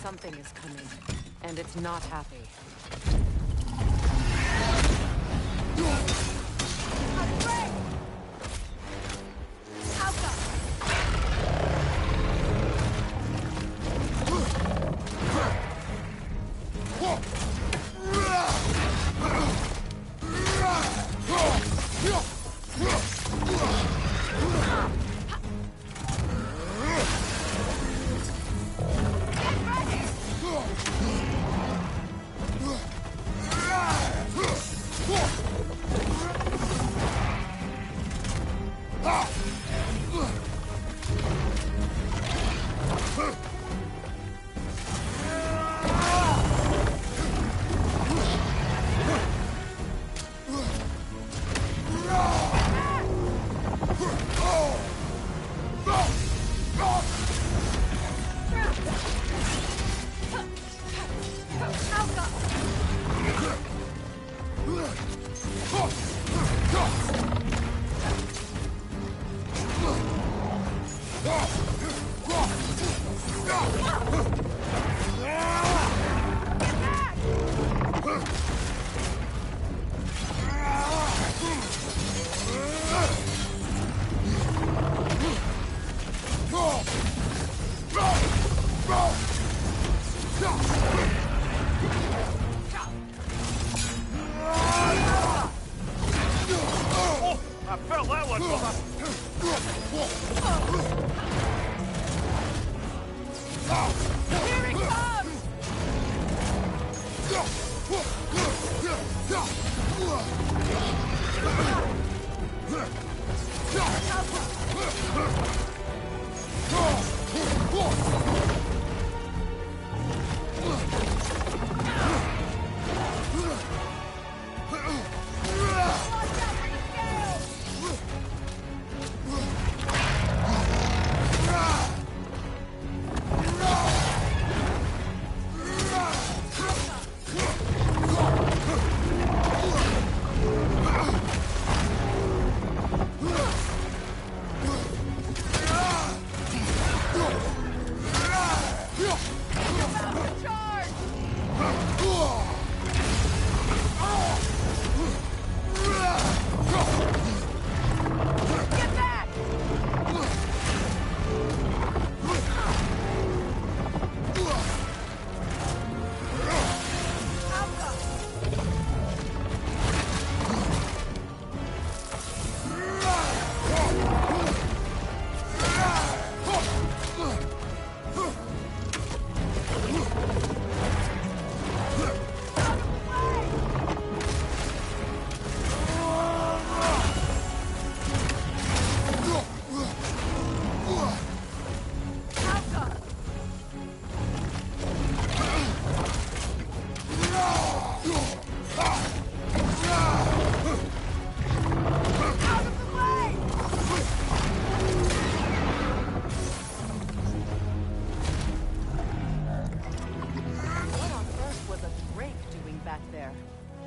Something is coming, and it's not happy.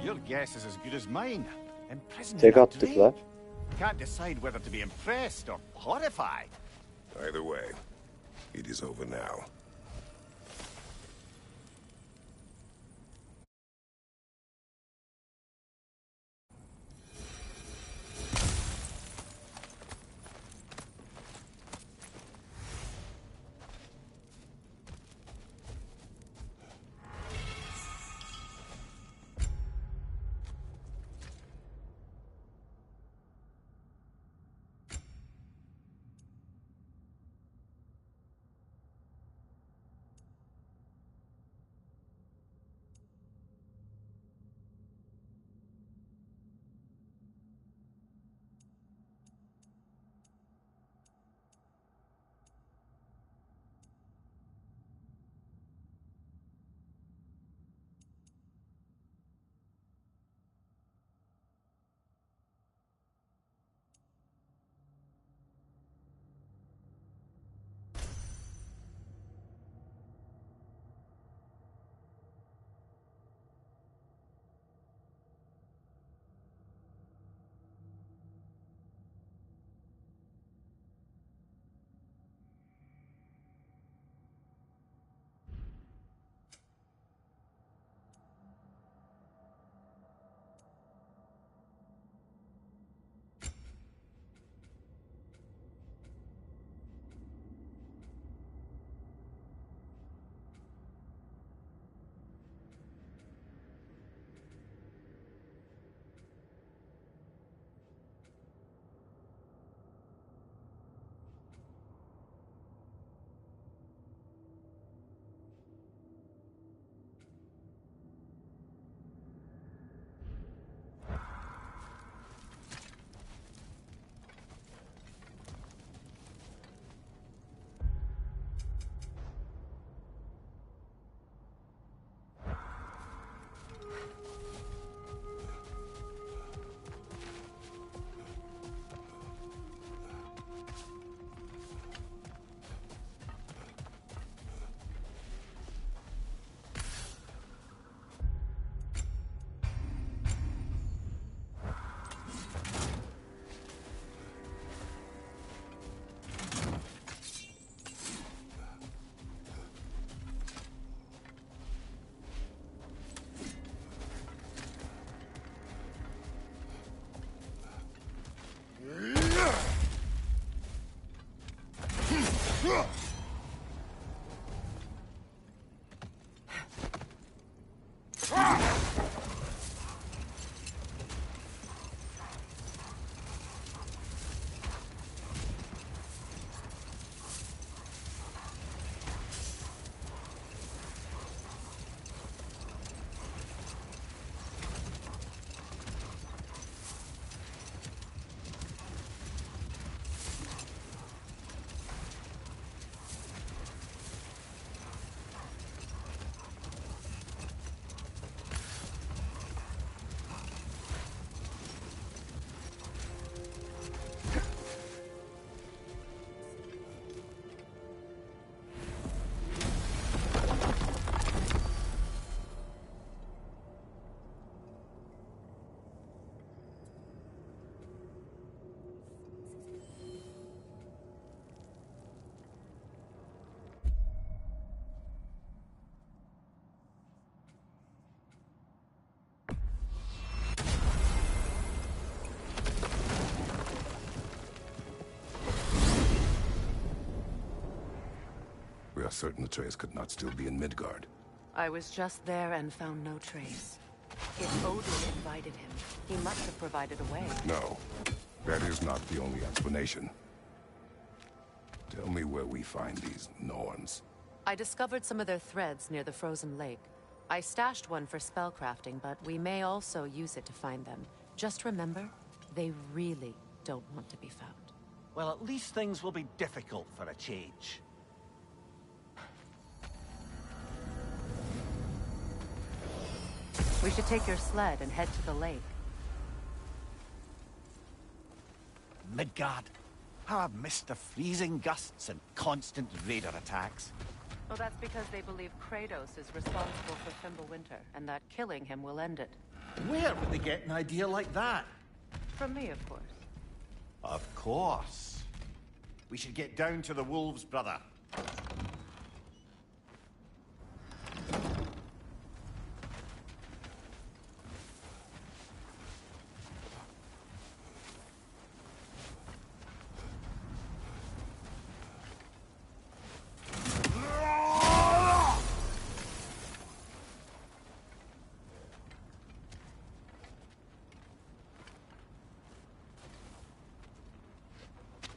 Your guess is as good as mine. Imprisoned Tek in a attıklar. dream. Can't decide whether to be impressed or horrified. Either way, it is over now. We are certain the trace could not still be in Midgard. I was just there and found no trace. If Odin invited him, he must have provided a way. No, that is not the only explanation. Tell me where we find these Norns. I discovered some of their threads near the frozen lake. I stashed one for spellcrafting, but we may also use it to find them. Just remember, they really don't want to be found. Well, at least things will be difficult for a change. We should take your sled and head to the lake. Midgard. How I've missed the freezing gusts and constant raider attacks. Well, that's because they believe Kratos is responsible for Fimbulwinter, and that killing him will end it. Where would they get an idea like that? From me, of course. Of course. We should get down to the wolves, brother.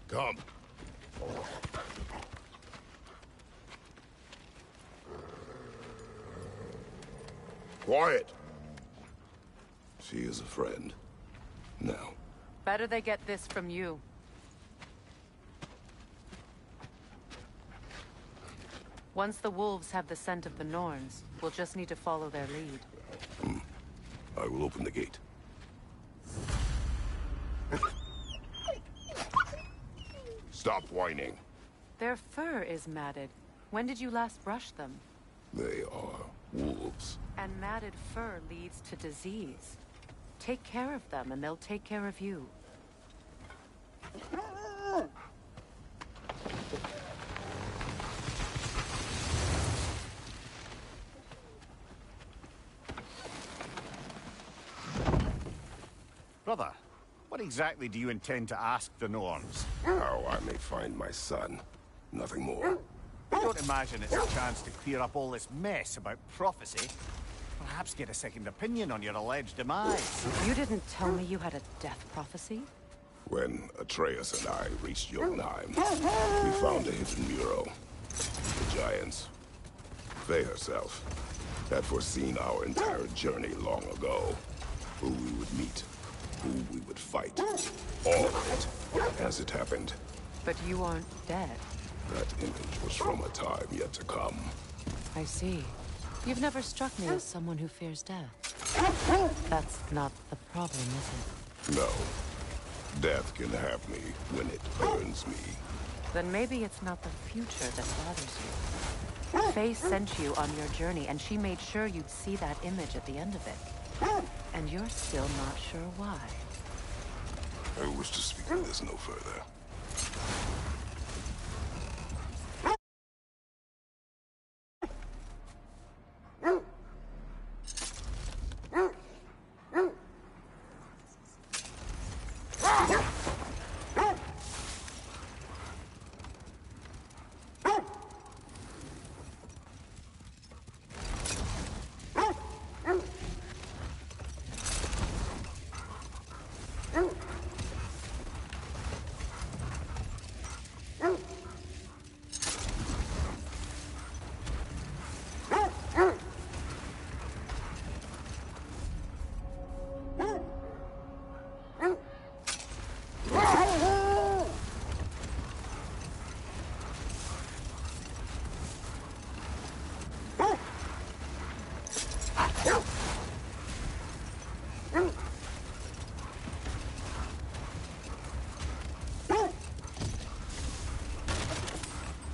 Come. Quiet. She is a friend. Now. Better they get this from you. Once the wolves have the scent of the Norns, we'll just need to follow their lead. I will open the gate. Stop whining. Their fur is matted. When did you last brush them? They are wolves. And matted fur leads to disease. Take care of them, and they'll take care of you. Brother, what exactly do you intend to ask the Norns? How I may find my son. Nothing more. I don't imagine it's a chance to clear up all this mess about prophecy. Perhaps get a second opinion on your alleged demise. You didn't tell me you had a death prophecy? When Atreus and I reached Jotunheim, we found a hidden mural. The Giants, Faye herself, had foreseen our entire journey long ago. Who we would meet, who we would fight. All of it, as it happened. But you aren't dead. That image was from a time yet to come. I see. You've never struck me as someone who fears death. That's not the problem, is it? No. Death can have me when it burns me. Then maybe it's not the future that bothers you. Faye sent you on your journey, and she made sure you'd see that image at the end of it. And you're still not sure why. I wish to speak of this no further.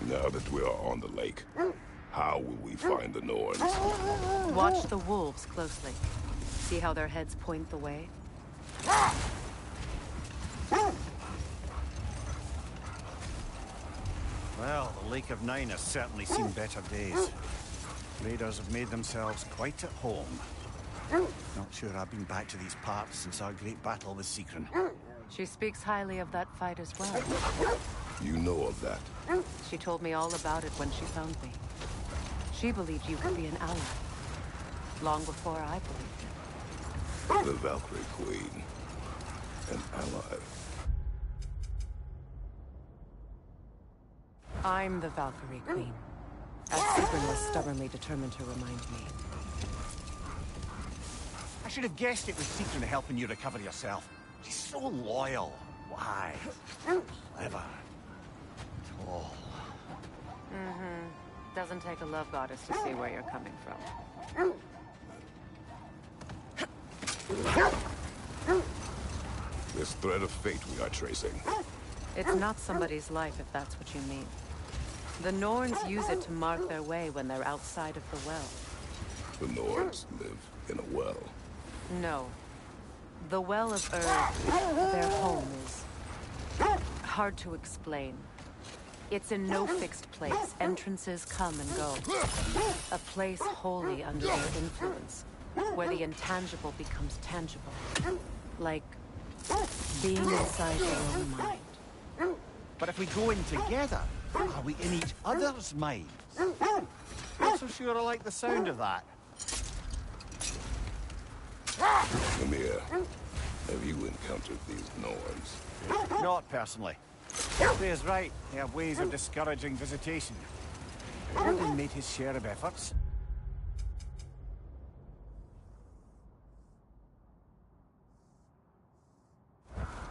Now that we are on the lake, how will we find the Norns? Watch the wolves closely. See how their heads point the way? Well, the Lake of Nine has certainly seen better days. Raiders have made themselves quite at home. Not sure I've been back to these parts since our great battle with Seekron. She speaks highly of that fight as well. You know of that? She told me all about it when she found me. She believed you could be an ally. Long before I believed it. The Valkyrie Queen. An ally. I'm the Valkyrie Queen. As Seekron was stubbornly determined to remind me. I should have guessed it was Seekron helping you recover yourself. She's so loyal, wise, clever, tall. Doesn't take a love goddess to see where you're coming from. This thread of fate we are tracing. It's not somebody's life, if that's what you mean. The Norns use it to mark their way when they're outside of the well. The Norns live in a well. No. The Well of Earth, their home, is hard to explain. It's in no fixed place. Entrances come and go. A place wholly under their influence, where the intangible becomes tangible. Like being inside their own mind. But if we go in together, are we in each other's minds? Not so sure I like the sound of that. Come here. Have you encountered these Norns? Not personally. Freya's right. They have ways of discouraging visitation. Odin made his share of efforts.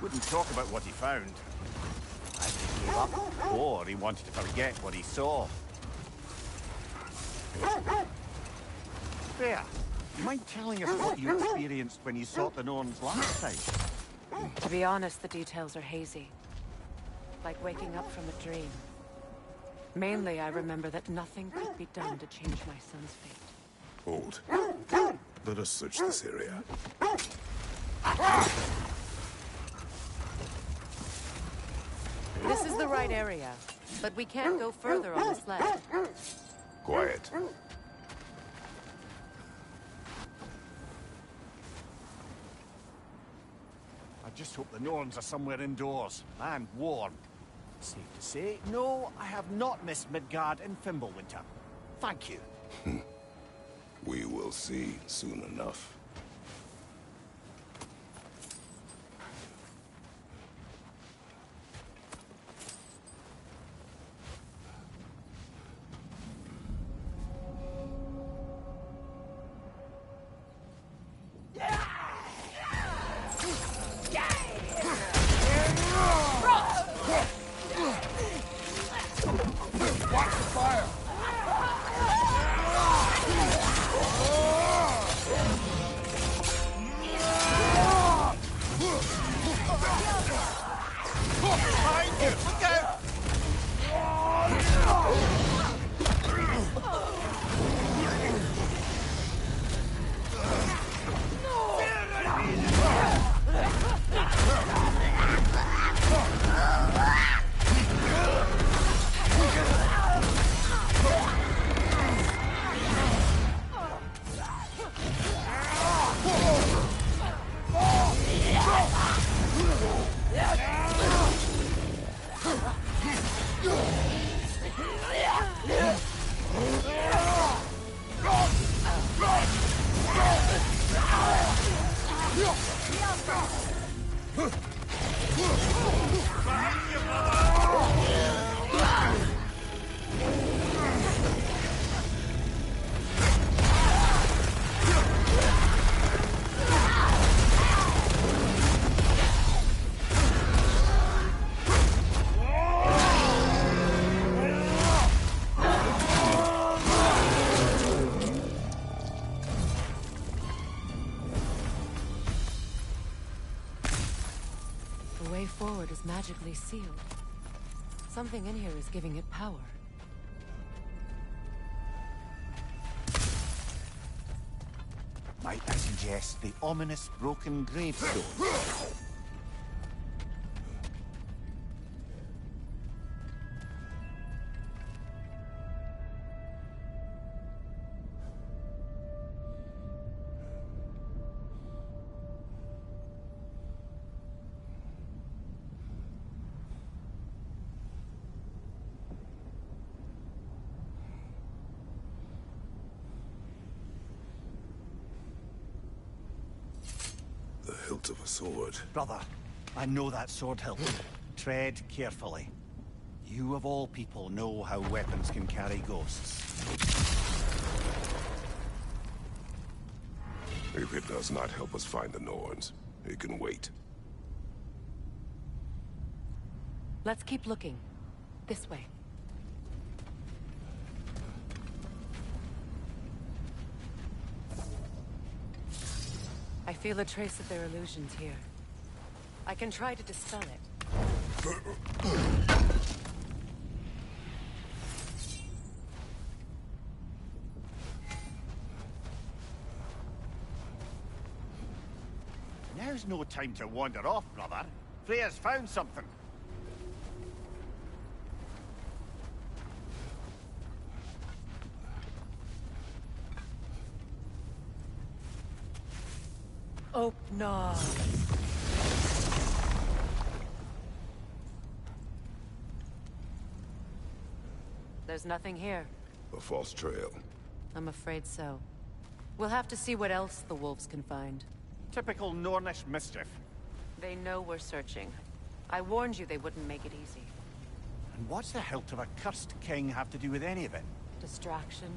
Wouldn't talk about what he found. Either he gave up, or he wanted to forget what he saw. Freya, you mind telling us what you experienced when you sought the Norns last time? To be honest, the details are hazy. Like waking up from a dream. Mainly, I remember that nothing could be done to change my son's fate. Hold. Let us search this area. This is the right area, but we can't go further on this ledge. Quiet. I just hope the Norns are somewhere indoors, and warm. Safe to say, no, I have not missed Midgard in Fimbulwinter. Thank you. We will see soon enough. The way forward is magically sealed. Something in here is giving it power. Might I suggest the ominous broken gravestone? The hilt of a sword. Brother, I know that sword hilt. Tread carefully. You of all people know how weapons can carry ghosts. If it does not help us find the Norns, it can wait. Let's keep looking. This way. I feel a trace of their illusions here. I can try to dispel it. Now's no time to wander off, brother. Freya's found something. Opnar. There's nothing here. A false trail. I'm afraid so. We'll have to see what else the wolves can find. Typical Nornish mischief. They know we're searching. I warned you they wouldn't make it easy. And what's the hilt of a cursed king have to do with any of it? Distraction?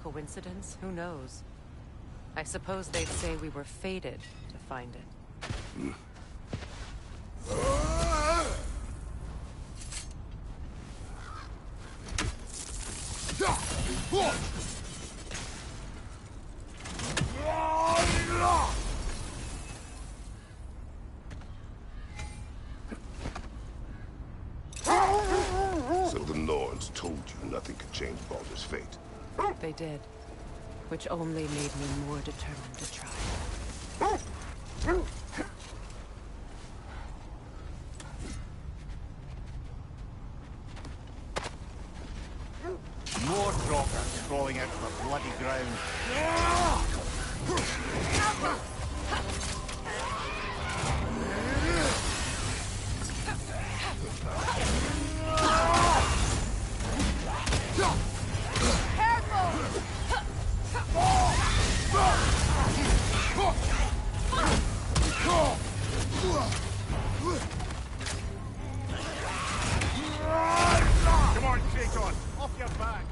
Coincidence? Who knows? I suppose they'd say we were fated to find it. So the Norns told you nothing could change Baldur's fate. They did. Which only made me more determined to try. More droppers crawling out of the bloody ground. Come on, Kratos! Off your back!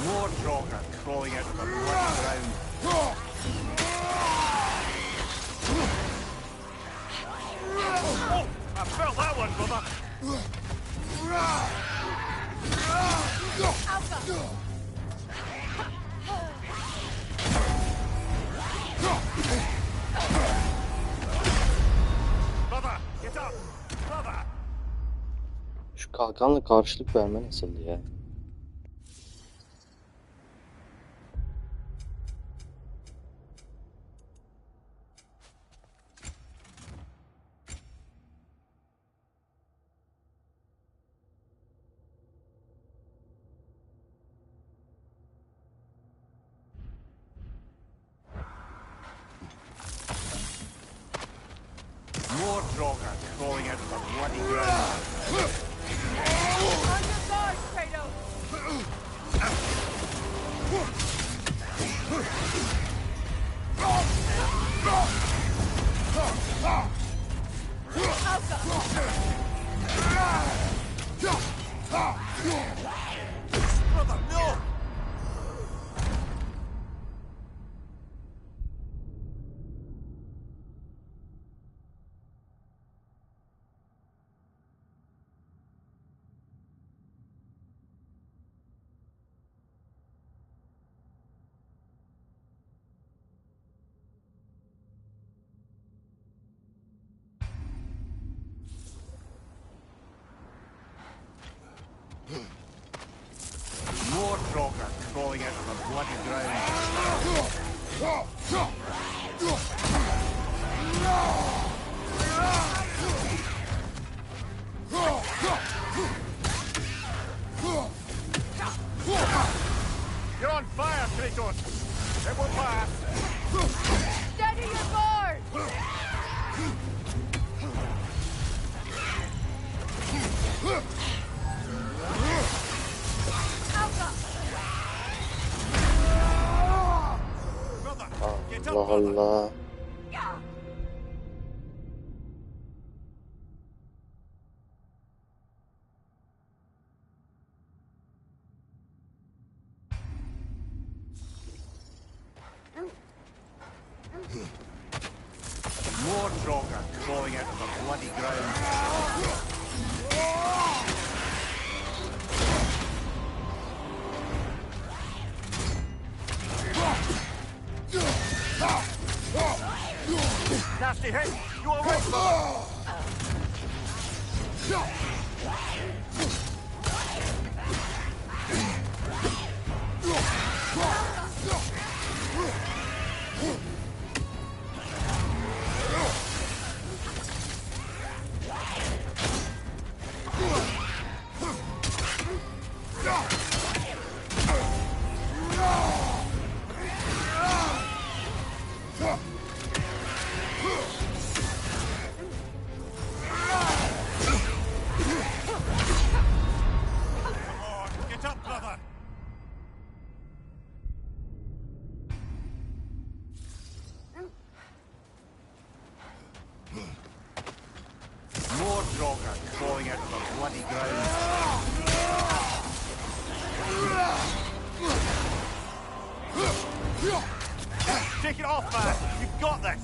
More Draugr crawling out of the bloody ground. Oh, I felt that one, brother! Brother, get up! Brother! Şu kalkanla karşılık verme nasıldı ya? More Draugr crawling out of the bloody ground. On your guard, Kratos! Brother, no! More Trocker crawling out of the bloody ground. You're on fire, Kratos! It will pass! Steady your guard! Brother, get up, Allah brother! Allah. More Trocker crawling out of the bloody ground. Nasty hit! You alright, brother? Get up, brother! More Trocker crawling out of the bloody ground. Take it off, man! You've got this!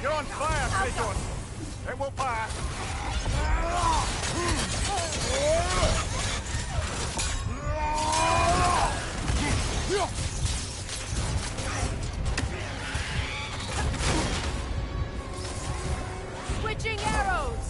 You're on fire, Kratos! It will pass! Switching arrows!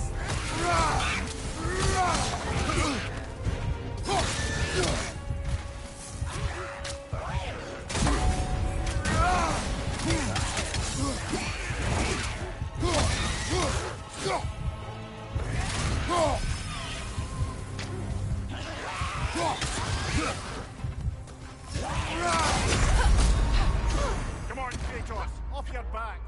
Come on, Kratos! Off your back!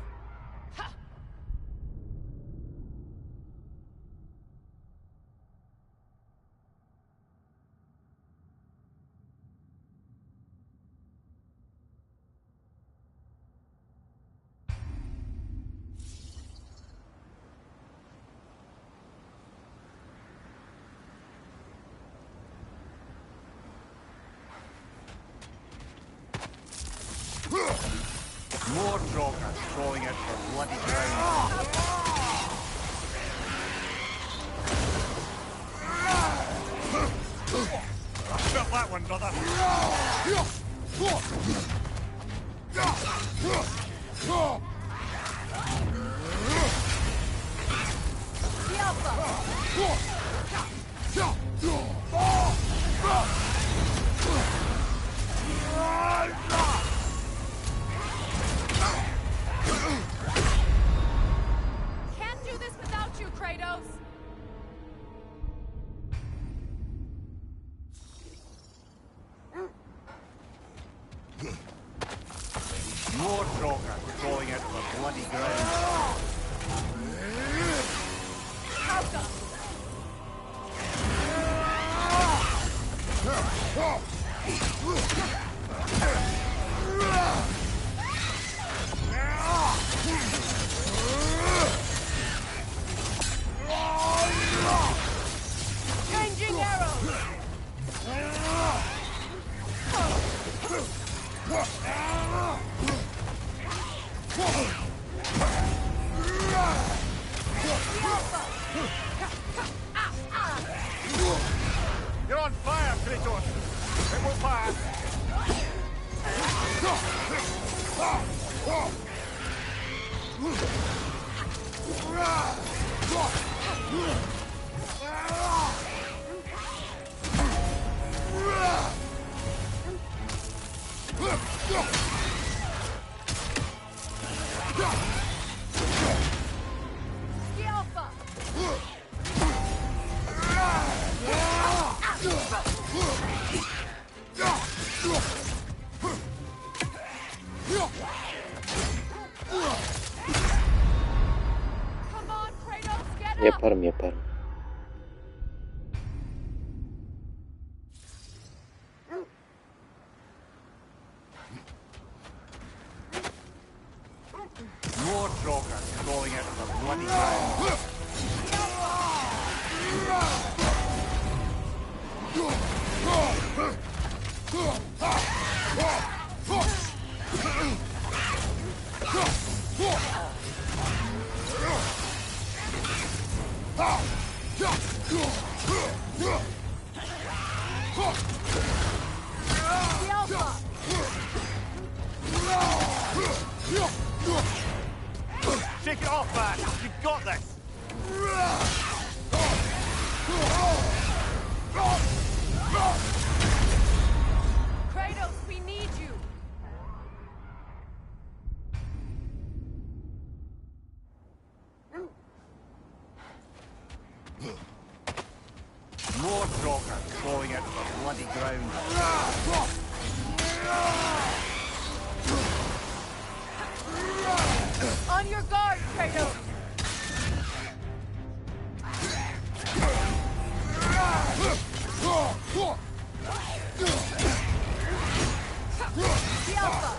More Trocker crawling out of the bloody ground. Felt that one, brother. Can't do this without you, Kratos! More Trocker crawling out of the bloody ground. Yaparım yaparım. More Troggers crawling out of the bloody ground. Shake it off, man. You've got this. Kratos, we need you. More Troggers crawling out of the bloody ground. On your guard, Kratos. The Alpha.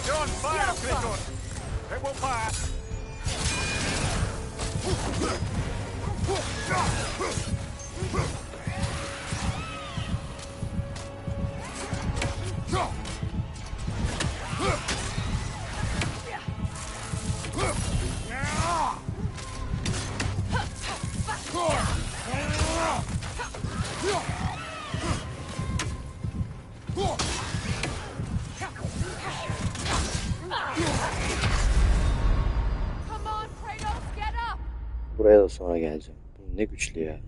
You're on fire, Kratos. It will pass. Come on, Kratos, get up. Buraya da sonra geleceğim. Bu ne güçlü ya.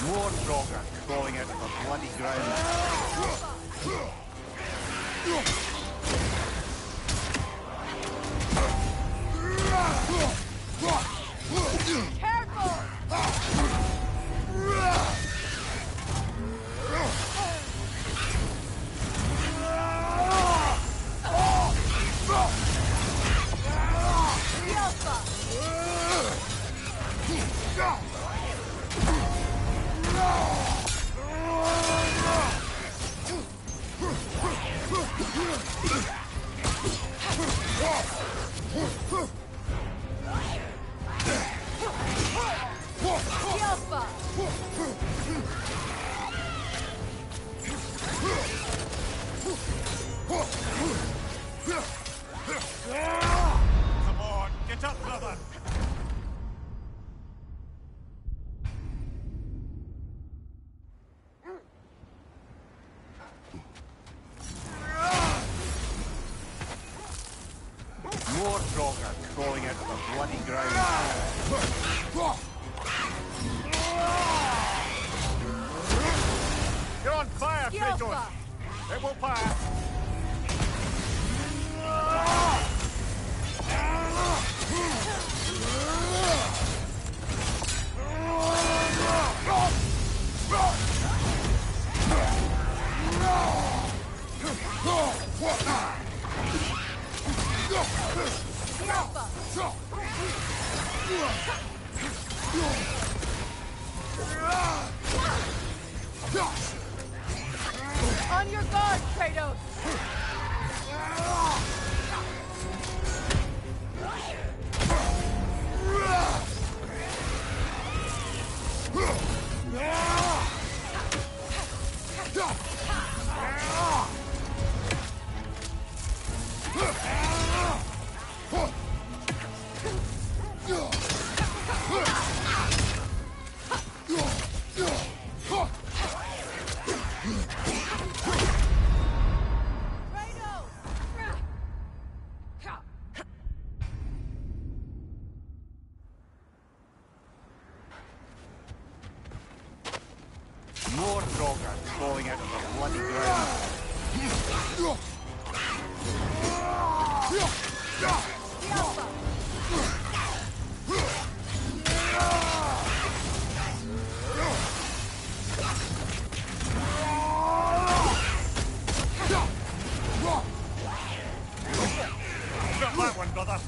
More Troggers crawling out of the bloody ground. Careful. The Alpha. The Alpha. Come on, get up, brother. More Troggers crawling out of the bloody ground. You're on fire, The Kratos. Alpha. It will pass. The Alpha. On your guard, Kratos. Kratos! falling out of the bloody ground. Got that one, brother.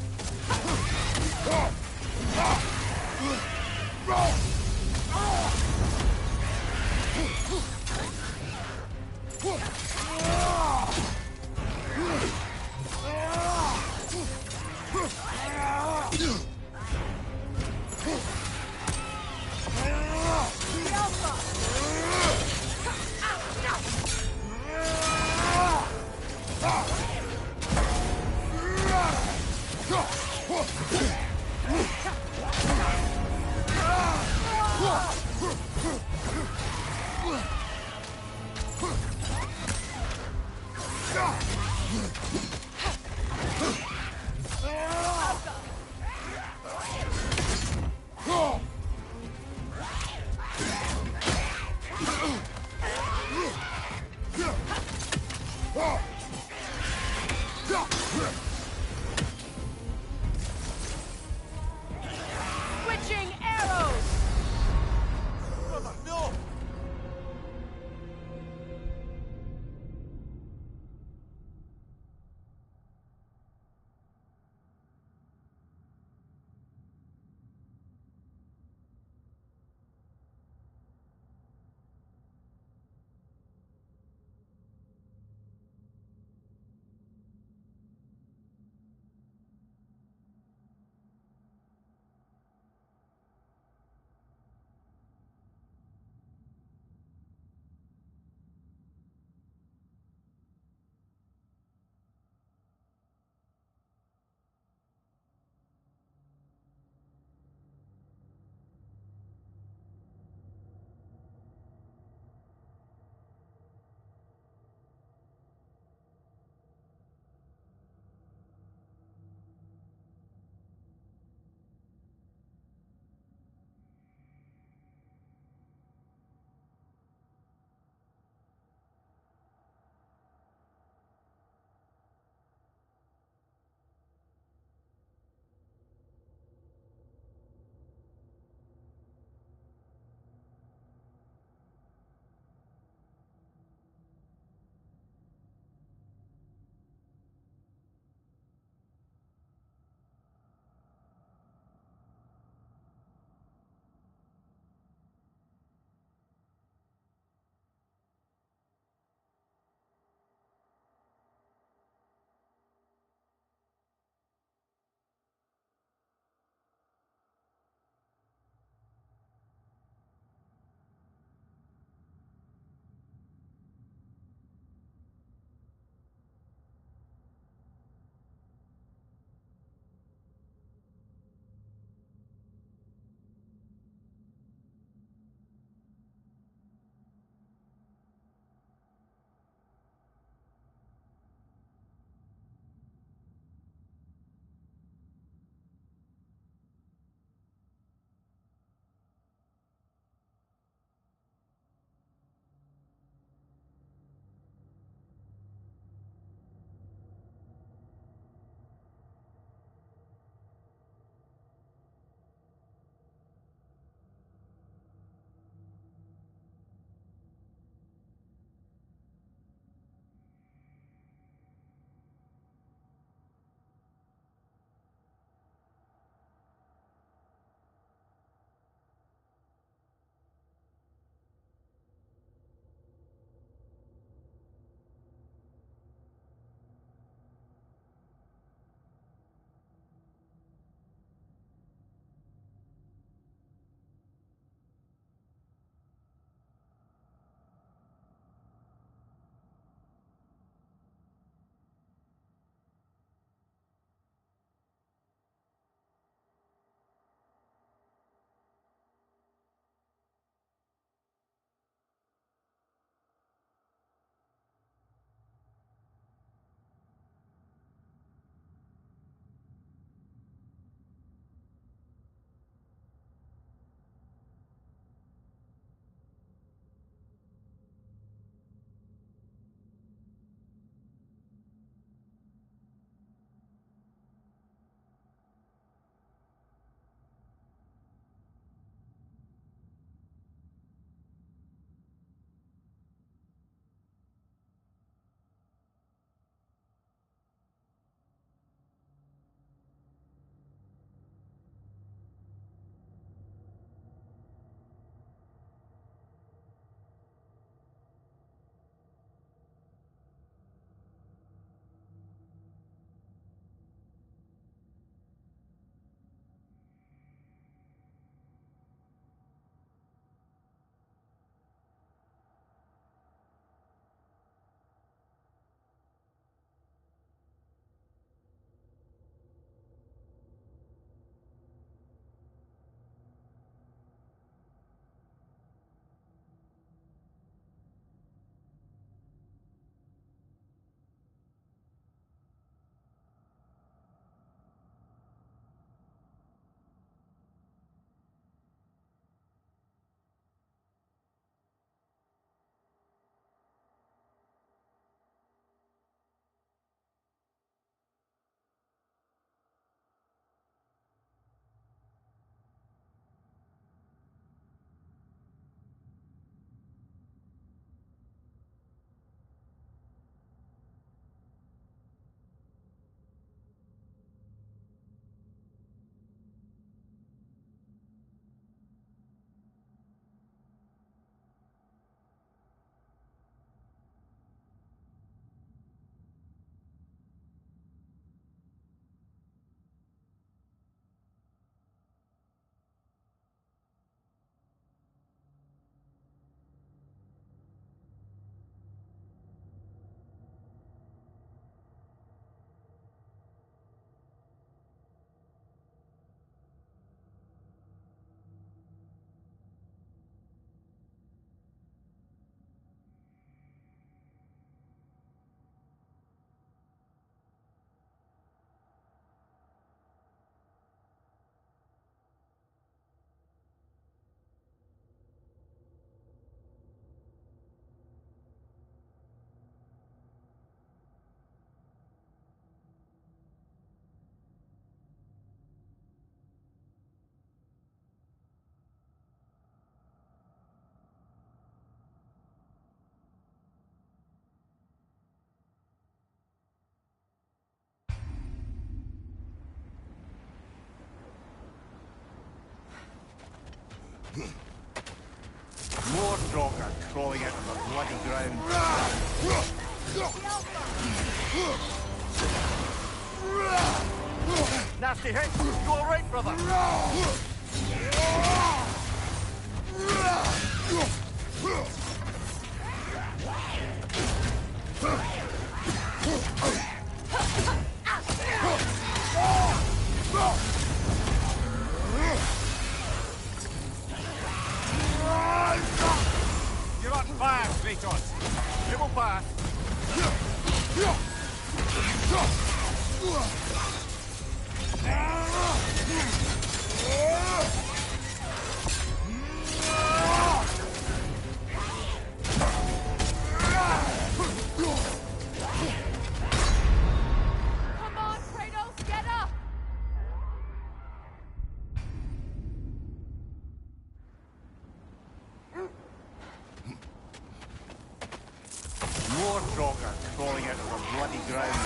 More Draugr crawling out of the bloody ground. Nasty hit! You alright, brother? You're on fire, Kratos. Dribble past. Come on, Kratos, get up! More Draugr crawling out of the bloody ground.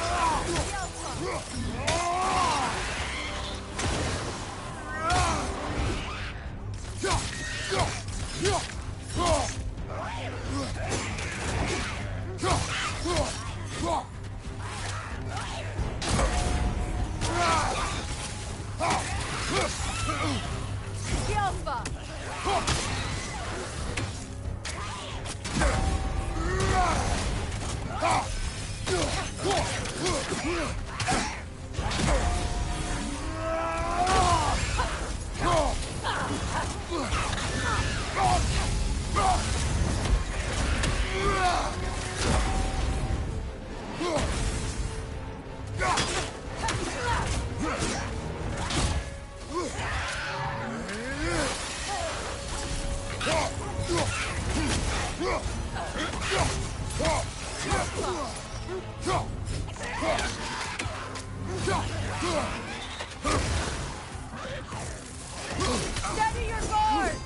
Steady your board!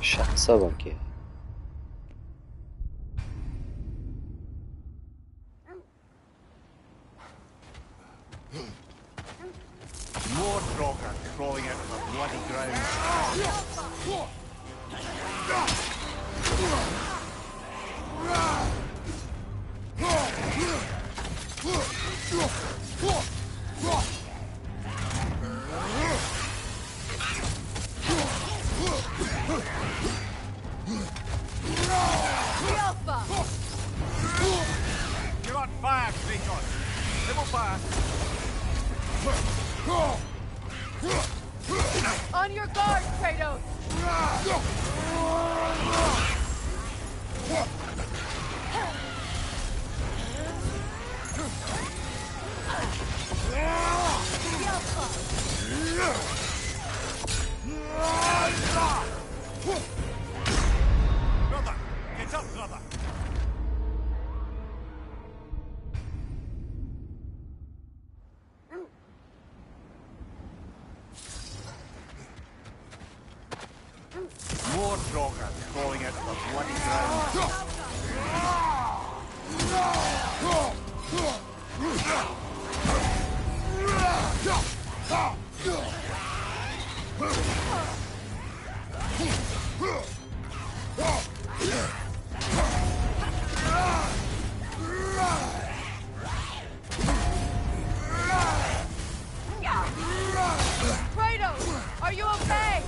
Şansa bak ya. More Draugr crawling out of the bloody ground. You're on fire, Kratos. Dribble past. On your guard, Kratos! Brother, get up, brother. More Draugr crawling out of the bloody ground. Kratos, are you okay?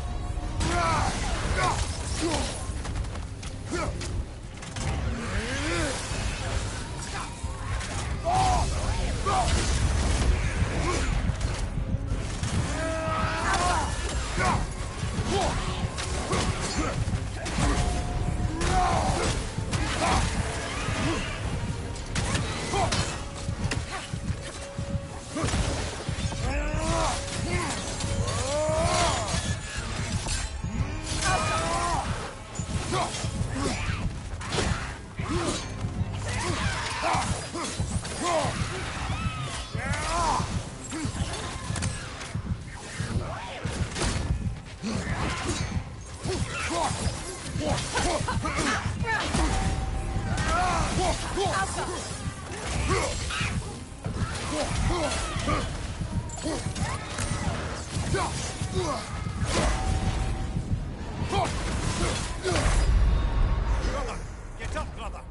Brother, get up, brother.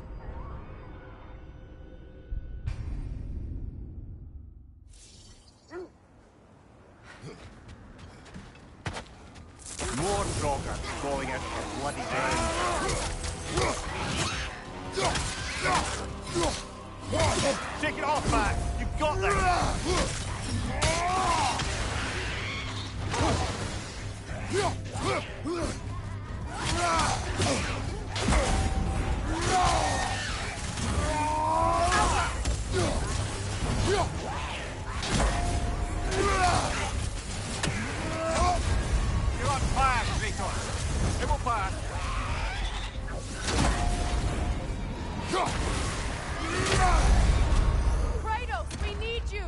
More Draugr falling out of the bloody ground. Take it off, man! You've got this! You're on fire, Kratos! It will pass! Kratos, we need you!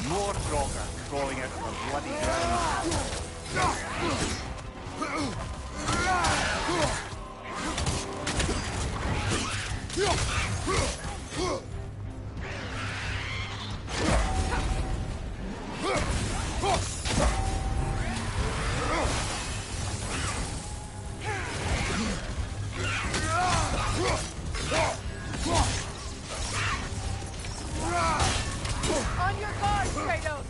More Draugr crawling out of the bloody ground. On your guard, Kratos!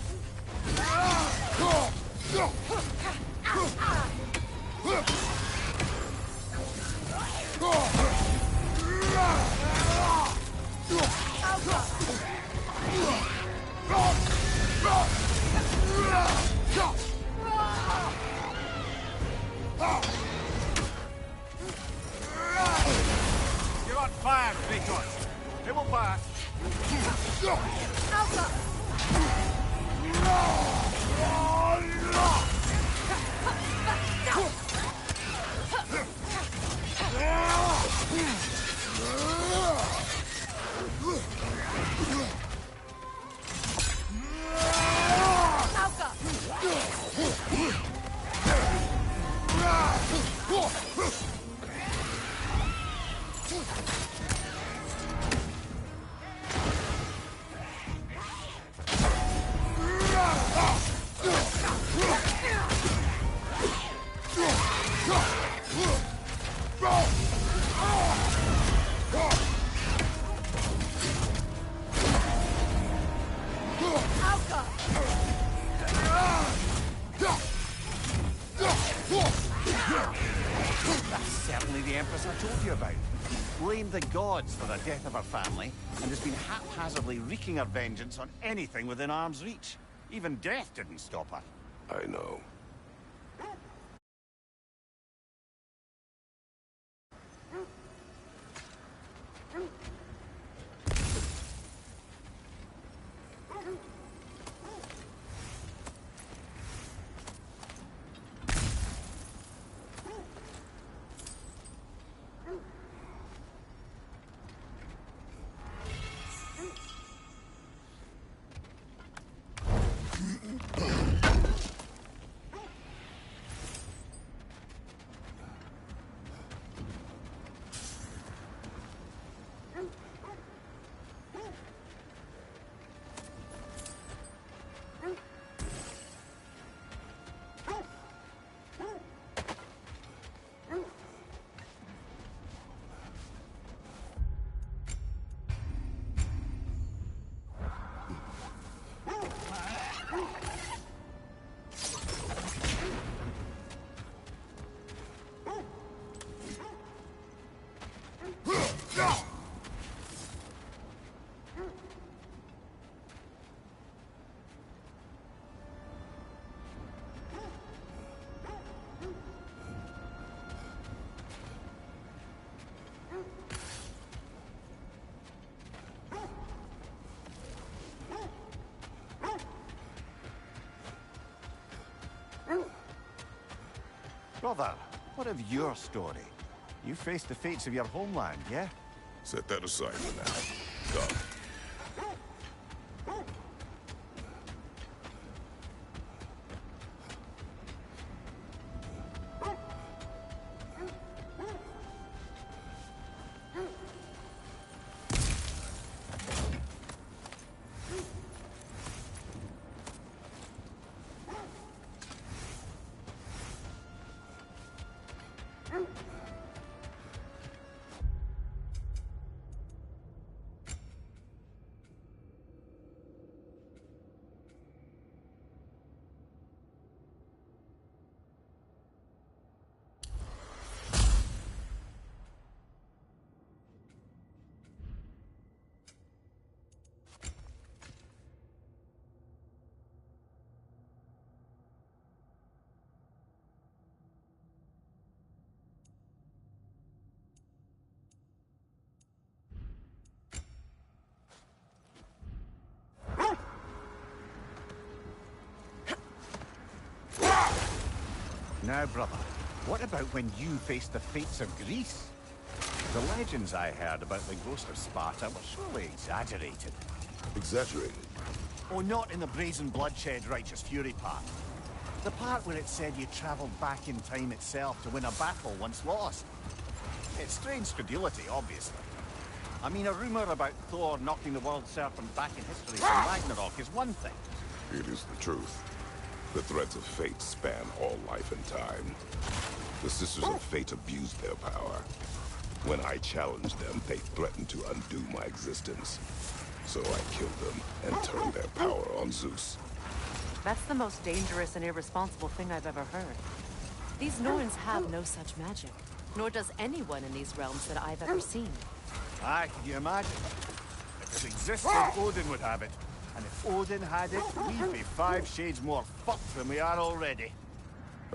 You're on fire, Kratos! It will pass! That's certainly the Empress I told you about. Blamed the gods for the death of her family, and has been haphazardly wreaking her vengeance on anything within arm's reach. Even death didn't stop her. I know. Brother, what of your story? You faced the fates of your homeland, yeah? Set that aside for now. Come. Now, brother, what about when you faced the fates of Greece? The legends I heard about the ghost of Sparta were surely exaggerated. Exaggerated? Oh, not in the brazen bloodshed righteous fury part. The part where it said you travelled back in time itself to win a battle once lost. It's strange credulity, obviously. I mean, a rumour about Thor knocking the world serpent back in history from Ragnarok is one thing. It is the truth. The threads of fate span all life and time. The Sisters of Fate abused their power. When I challenged them, they threatened to undo my existence. So I killed them and turned their power on Zeus. That's the most dangerous and irresponsible thing I've ever heard. These Norns have no such magic, nor does anyone in these realms that I've ever seen. Aye, can you imagine? If it existed, Odin would have it. And if Odin had it, we'd be 5 shades more fucked than we are already.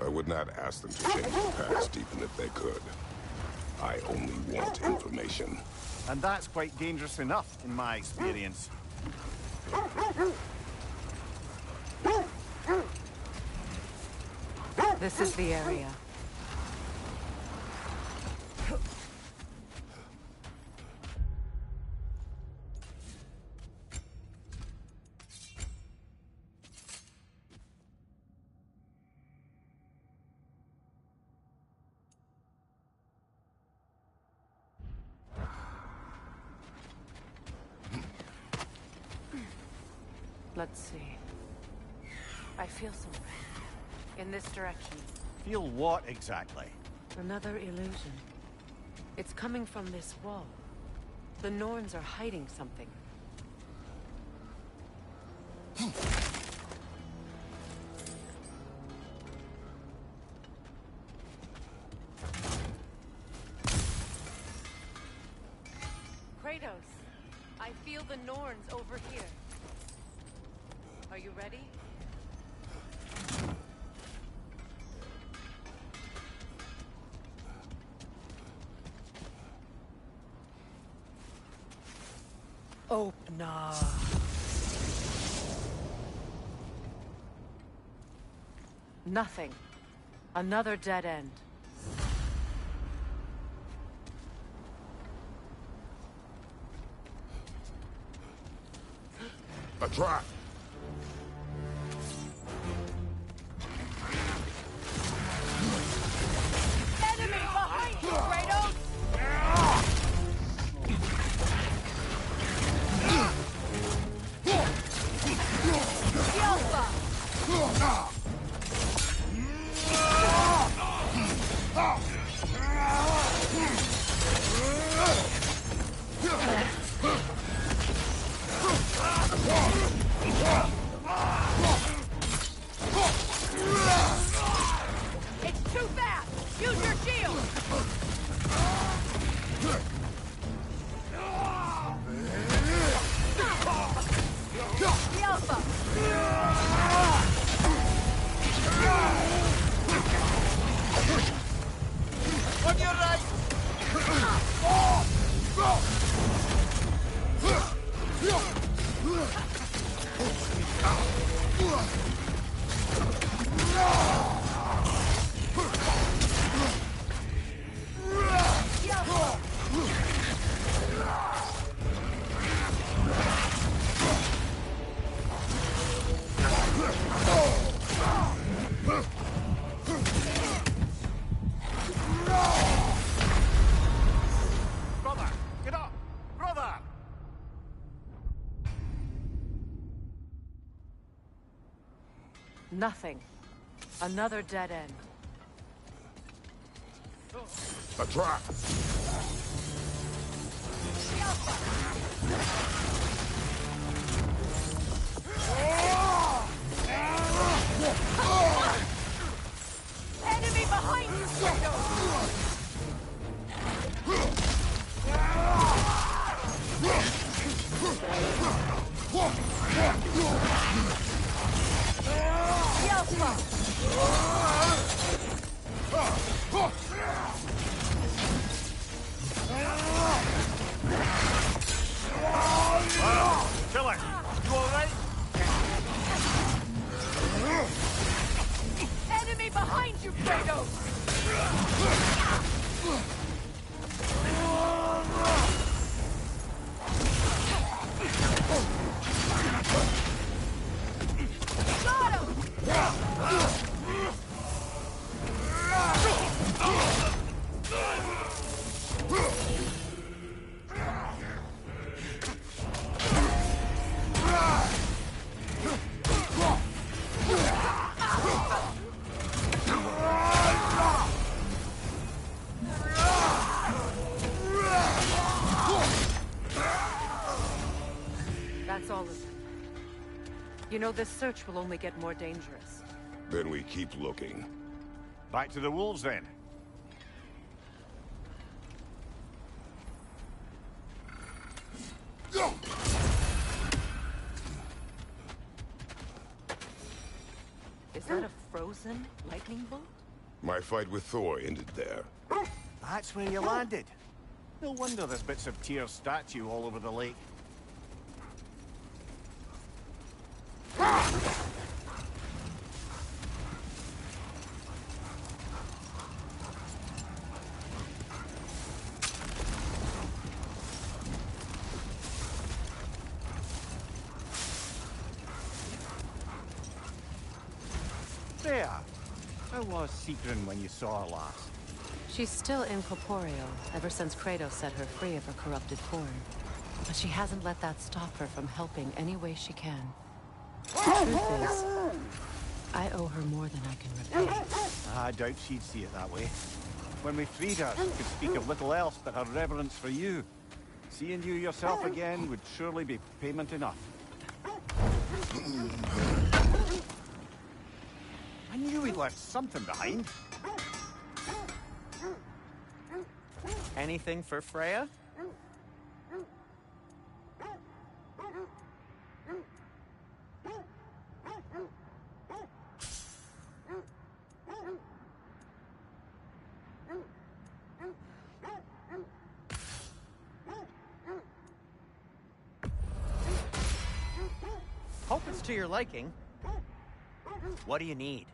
I would not ask them to change the past, even if they could. I only want information. And that's quite dangerous enough, in my experience. This is the area. Let's see. I feel something. In this direction. Feel what exactly? Another illusion. It's coming from this wall. The Norns are hiding something. Kratos, I feel the Norns over here. Are you ready? Open up. Nothing. Another dead end. A trap! Enemy behind you, Kratos! It's too fast! Use your shield! The Alpha! On your right! Brother, get up! Brother! Nothing. Another dead end. A trap! Enemy behind you, Kratos! The Alpha! Killer, you alright? Enemy behind you, Kratos! You know, this search will only get more dangerous. Then we keep looking. Back to the wolves, then. Is that a frozen lightning bolt? My fight with Thor ended there. That's where you landed. No wonder there's bits of Tyr's statue all over the lake. There. How was Sigrun when you saw her last? She's still incorporeal, ever since Kratos set her free of her corrupted form. But she hasn't let that stop her from helping any way she can. The truth is, I owe her more than I can repay. I doubt she'd see it that way. When we freed her, she could speak of little else but her reverence for you. Seeing you yourself again would surely be payment enough. I knew he'd left something behind. Anything for Freya? Hope it's to your liking. What do you need?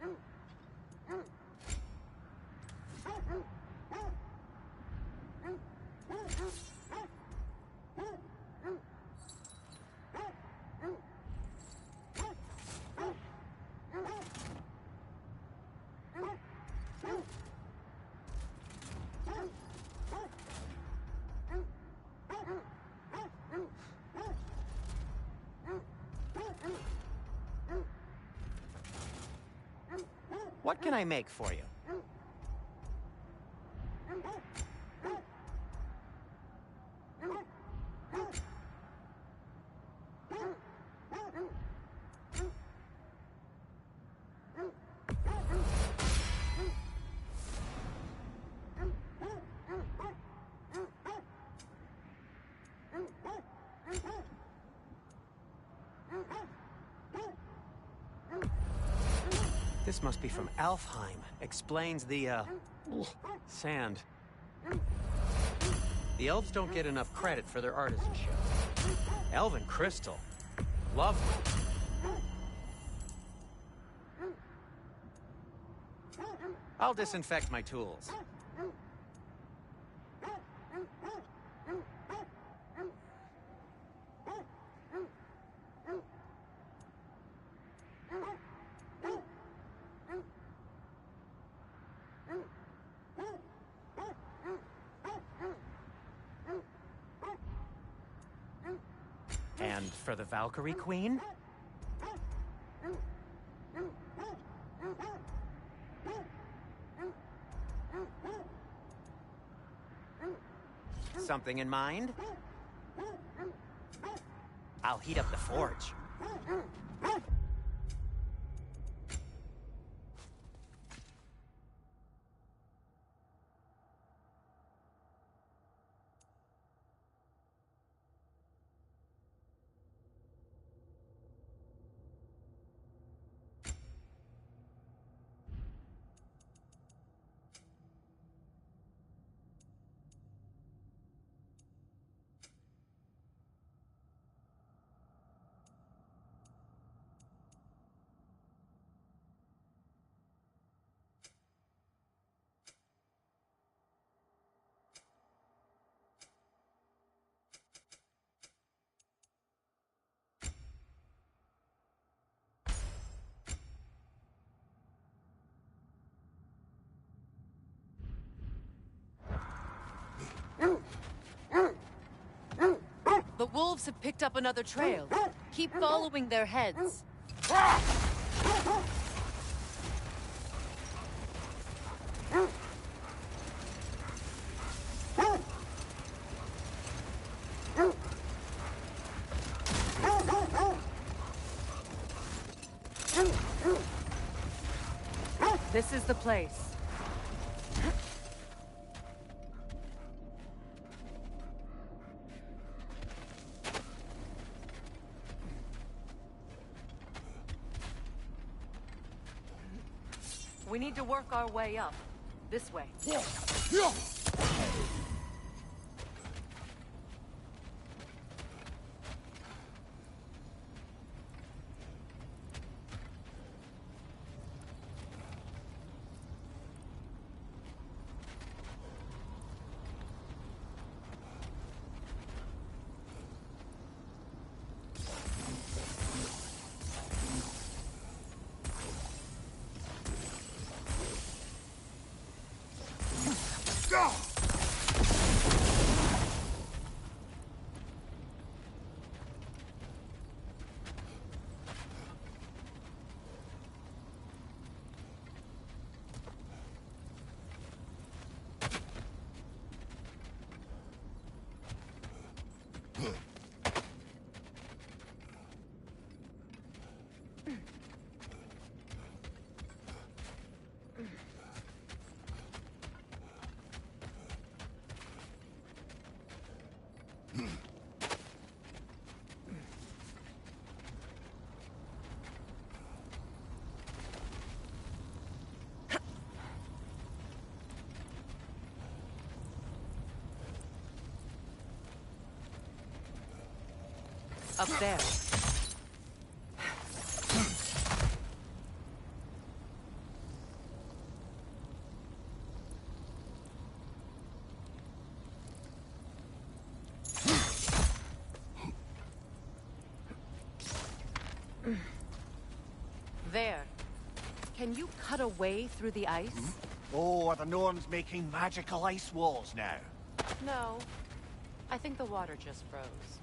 What can I make for you? This must be from Alfheim. Explains the, sand. The elves don't get enough credit for their artisanship. Elven crystal. Lovely. I'll disinfect my tools. And for the Valkyrie Queen? Something in mind? I'll heat up the forge. The wolves have picked up another trail. Keep following their heads. This is the place. We need to work our way up. This way. Up there. There. Can you cut a way through the ice? Oh, are the Norns making magical ice walls now? No. I think the water just froze.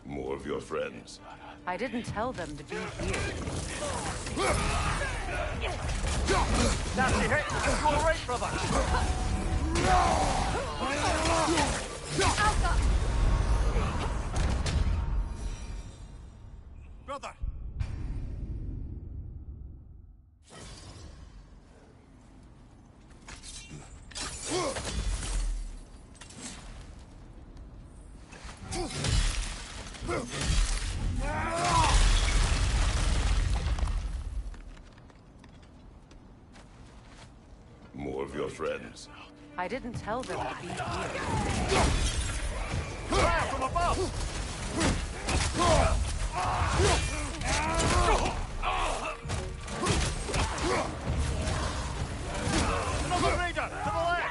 More of your friends. I didn't tell them to be here. Nasty hit! You all right, brother? More of your friends. I didn't tell them to be here. Fire from above! Another raider! To the left!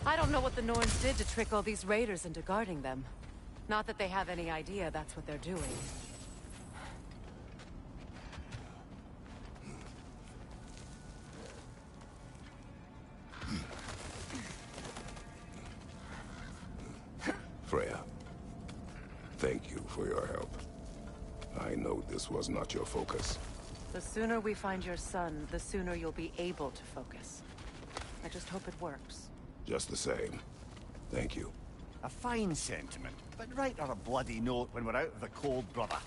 I don't know what the Norns did to trick all these raiders into guarding them. Not that they have any idea that's what they're doing. Freya, thank you for your help. I know this was not your focus. The sooner we find your son, the sooner you'll be able to focus. I just hope it works. Just the same, thank you. A fine sentiment, but write her a bloody note when we're out of the cold, brother.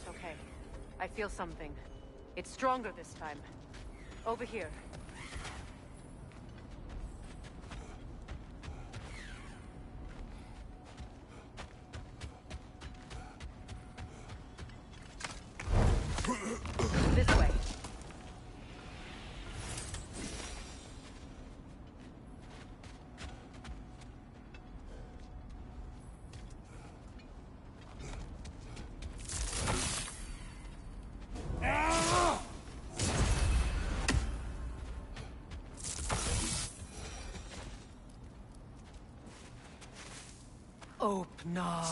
Okay. I feel something. It's stronger this time. Over here. This way. Open up.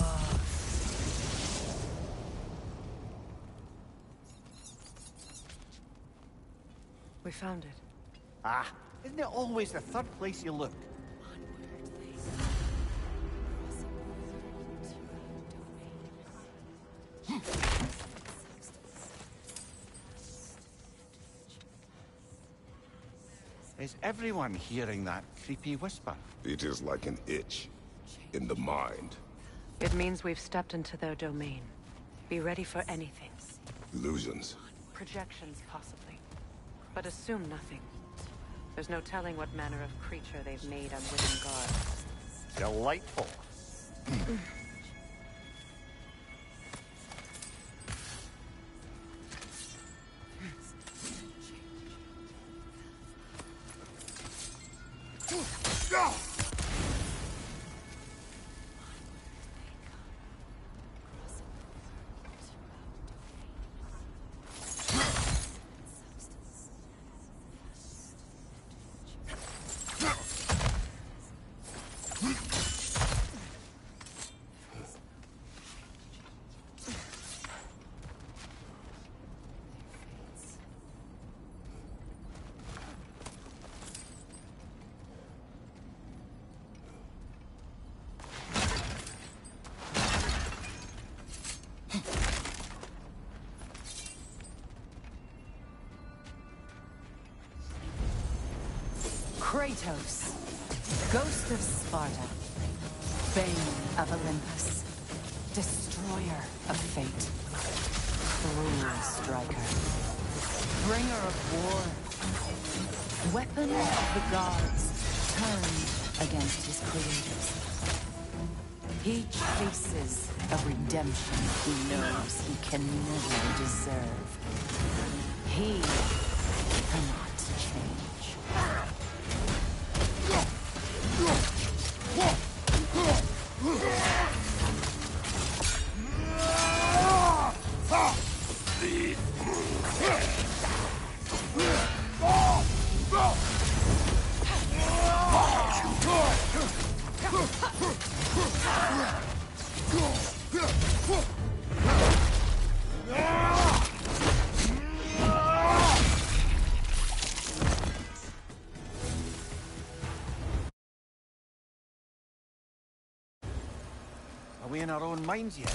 We found it. Ah, isn't it always the third place you look? Is everyone hearing that creepy whisper? It is like an itch in the mind. It means we've stepped into their domain. Be ready for anything. Illusions. Projections, possibly. But assume nothing. There's no telling what manner of creature they've made unwitting guards. Delightful. Kratos, ghost of Sparta, bane of Olympus, destroyer of fate, cruel striker, bringer of war, weapon of the gods turned against his creators. He chases a redemption he knows he can never deserve. He cannot change. Are we in our own minds yet?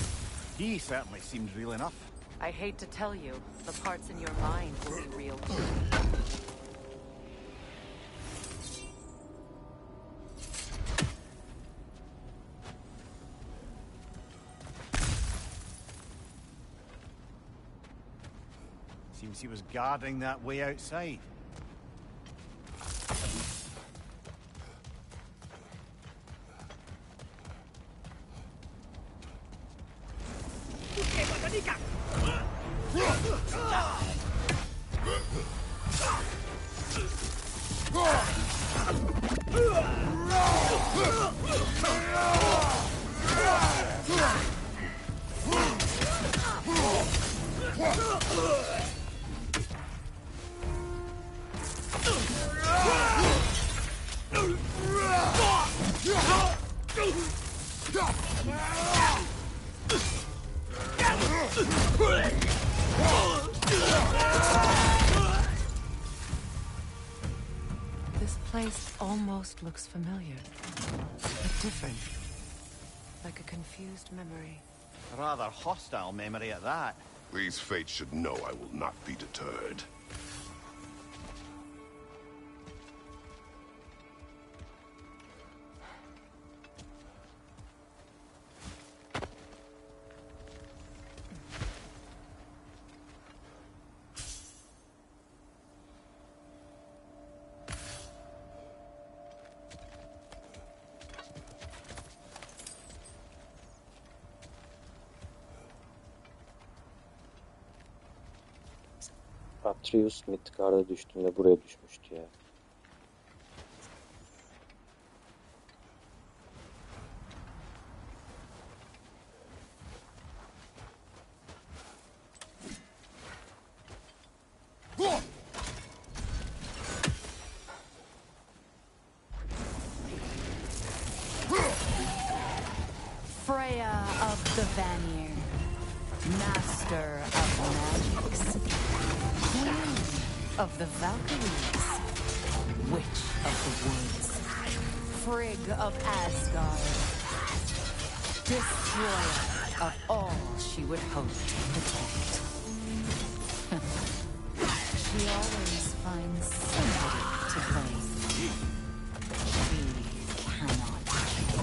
He certainly seems real enough. I hate to tell you, the parts in your mind will be real too. Seems he was guarding that way outside. This place almost looks familiar, but different. Like a confused memory. A rather hostile memory at that. These fates should know I will not be deterred. Atreus Midgard'a düştüğünde buraya düşmüştü ya. Freya of the Vanir, master of magics, queen of the Valkyries, witch of the woods, Frigg of Asgard, destroyer of all she would hope to protect. She always finds somebody to blame. She cannot change.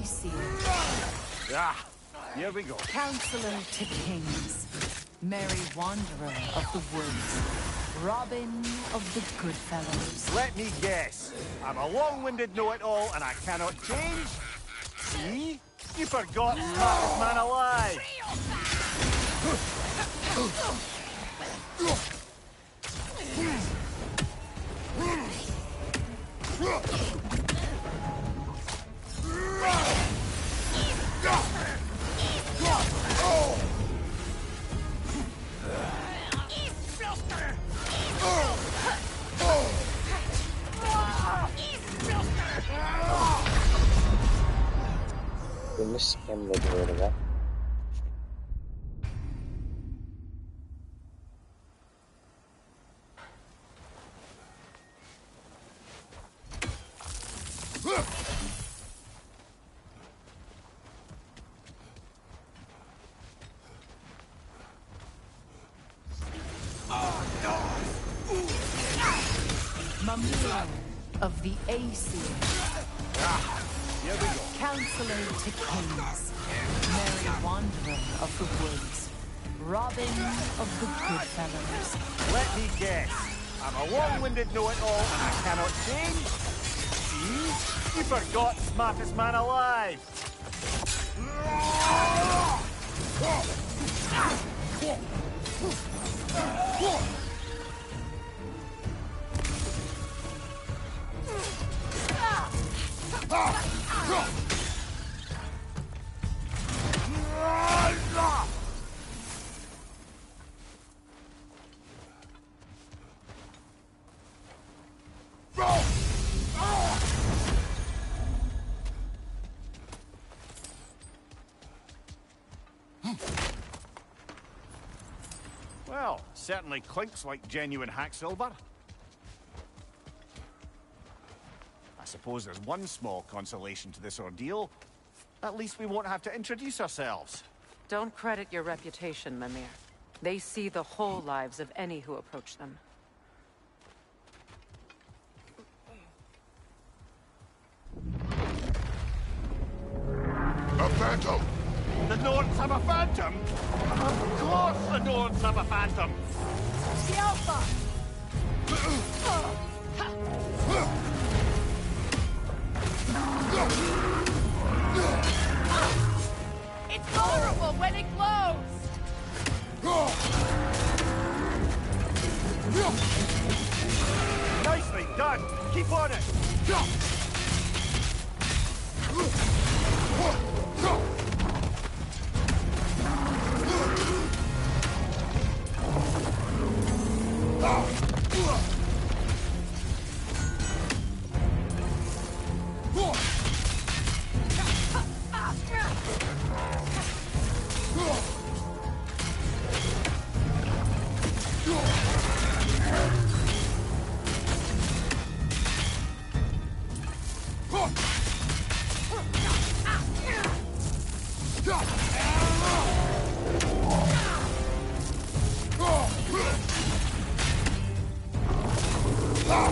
Aesir, Ah, here we go. counselor to kings, merry wanderer of the woods, Robin of the Goodfellows. Let me guess. I'm a long-winded know-it-all and I cannot change? See? You forgot smartest man alive! Beni spamladı böyle. Mamura of the Aesir, Here we go. counselor to kings, merry wanderer of the woods, Robin of the Goodfellows. Let me guess. I'm a long-winded know-it-all and I cannot change? See? You forgot smartest man alive! Well, certainly clinks like genuine hack silver. I suppose there's one small consolation to this ordeal. At least we won't have to introduce ourselves. Don't credit your reputation, Mimir. They see the whole lives of any who approach them. A phantom! The Nords have a phantom? Of course the Nords have a phantom! The Alpha! It's horrible when it glows! Nicely done! Keep on it!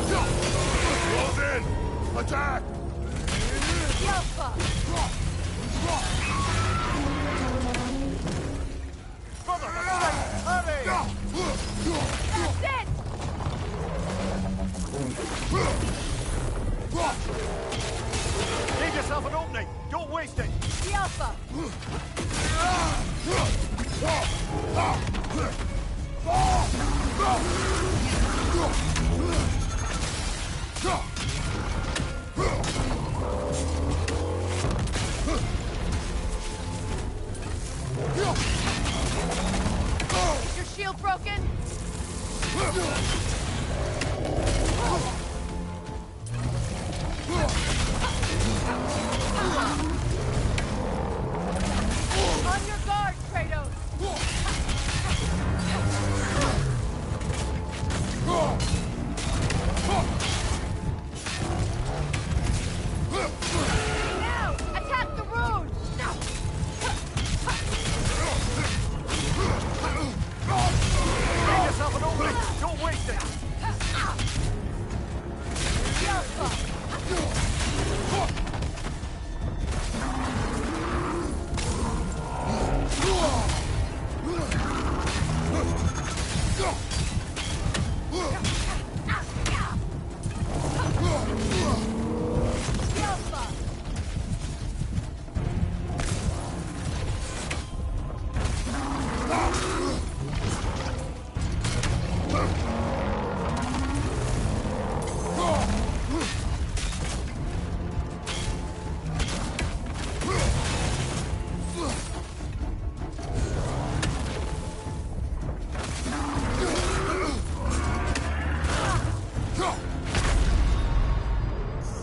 Close in! Attack! Brother, hurry! That's it! Give yourself an opening! Don't waste it! The Alpha! Is your shield broken? On your guard, Kratos! Now! Attack the rune! Give yourself an opening! Don't waste it! The Alpha!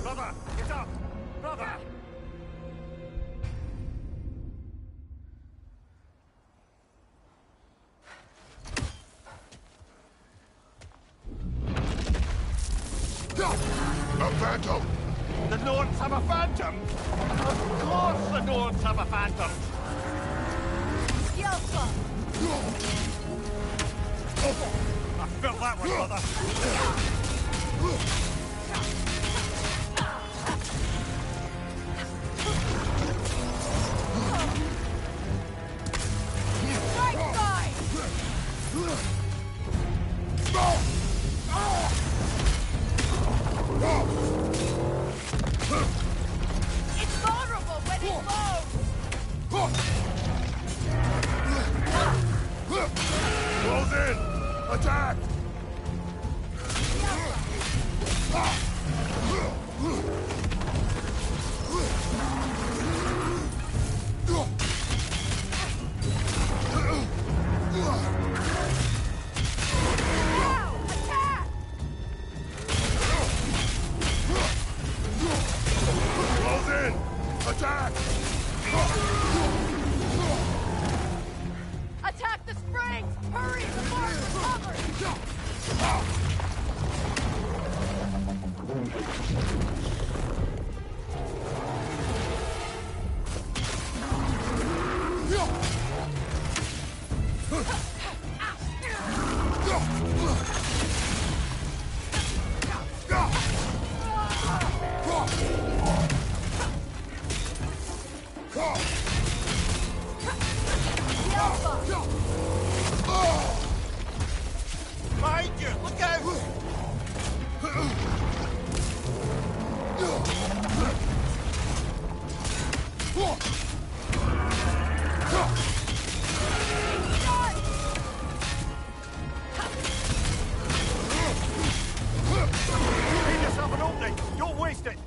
Brother, get up! Brother! A phantom! The Nords have a phantom? Of course the Nords have a phantom! I felt that one, brother. It's vulnerable when it moves! Close in! Attack! Close in! Attack! Attack the springs! Hurry before it recovers! Behind you! Look out! Leave yourself an opening! Don't waste it!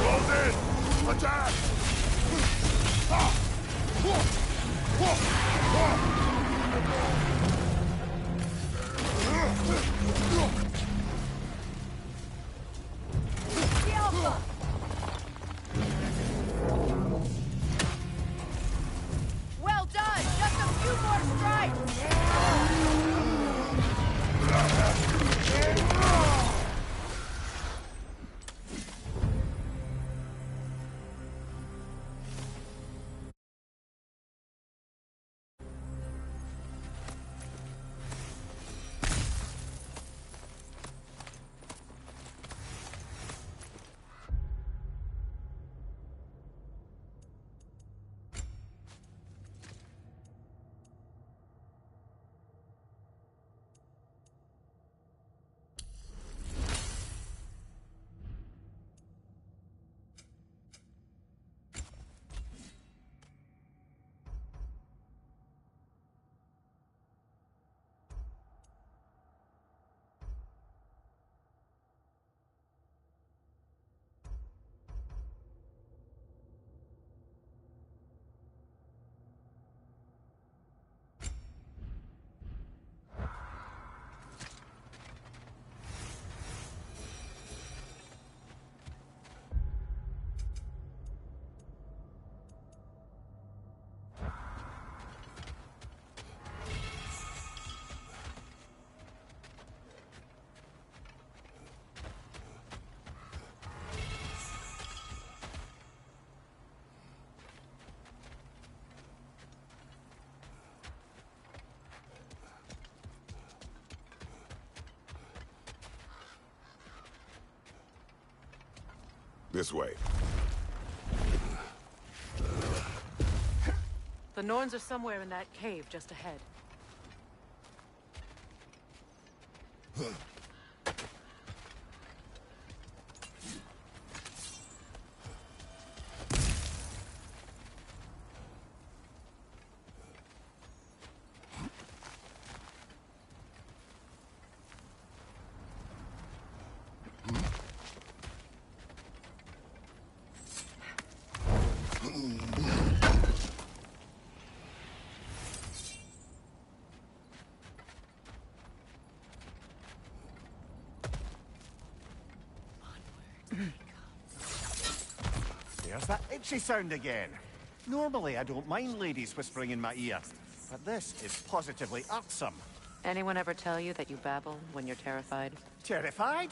Close in! Attack! Well done! Just a few more strikes! This way. The Norns are somewhere in that cave just ahead. that itchy sound again? Normally, I don't mind ladies whispering in my ear, but this is positively irksome. Anyone ever tell you that you babble when you're terrified? Terrified?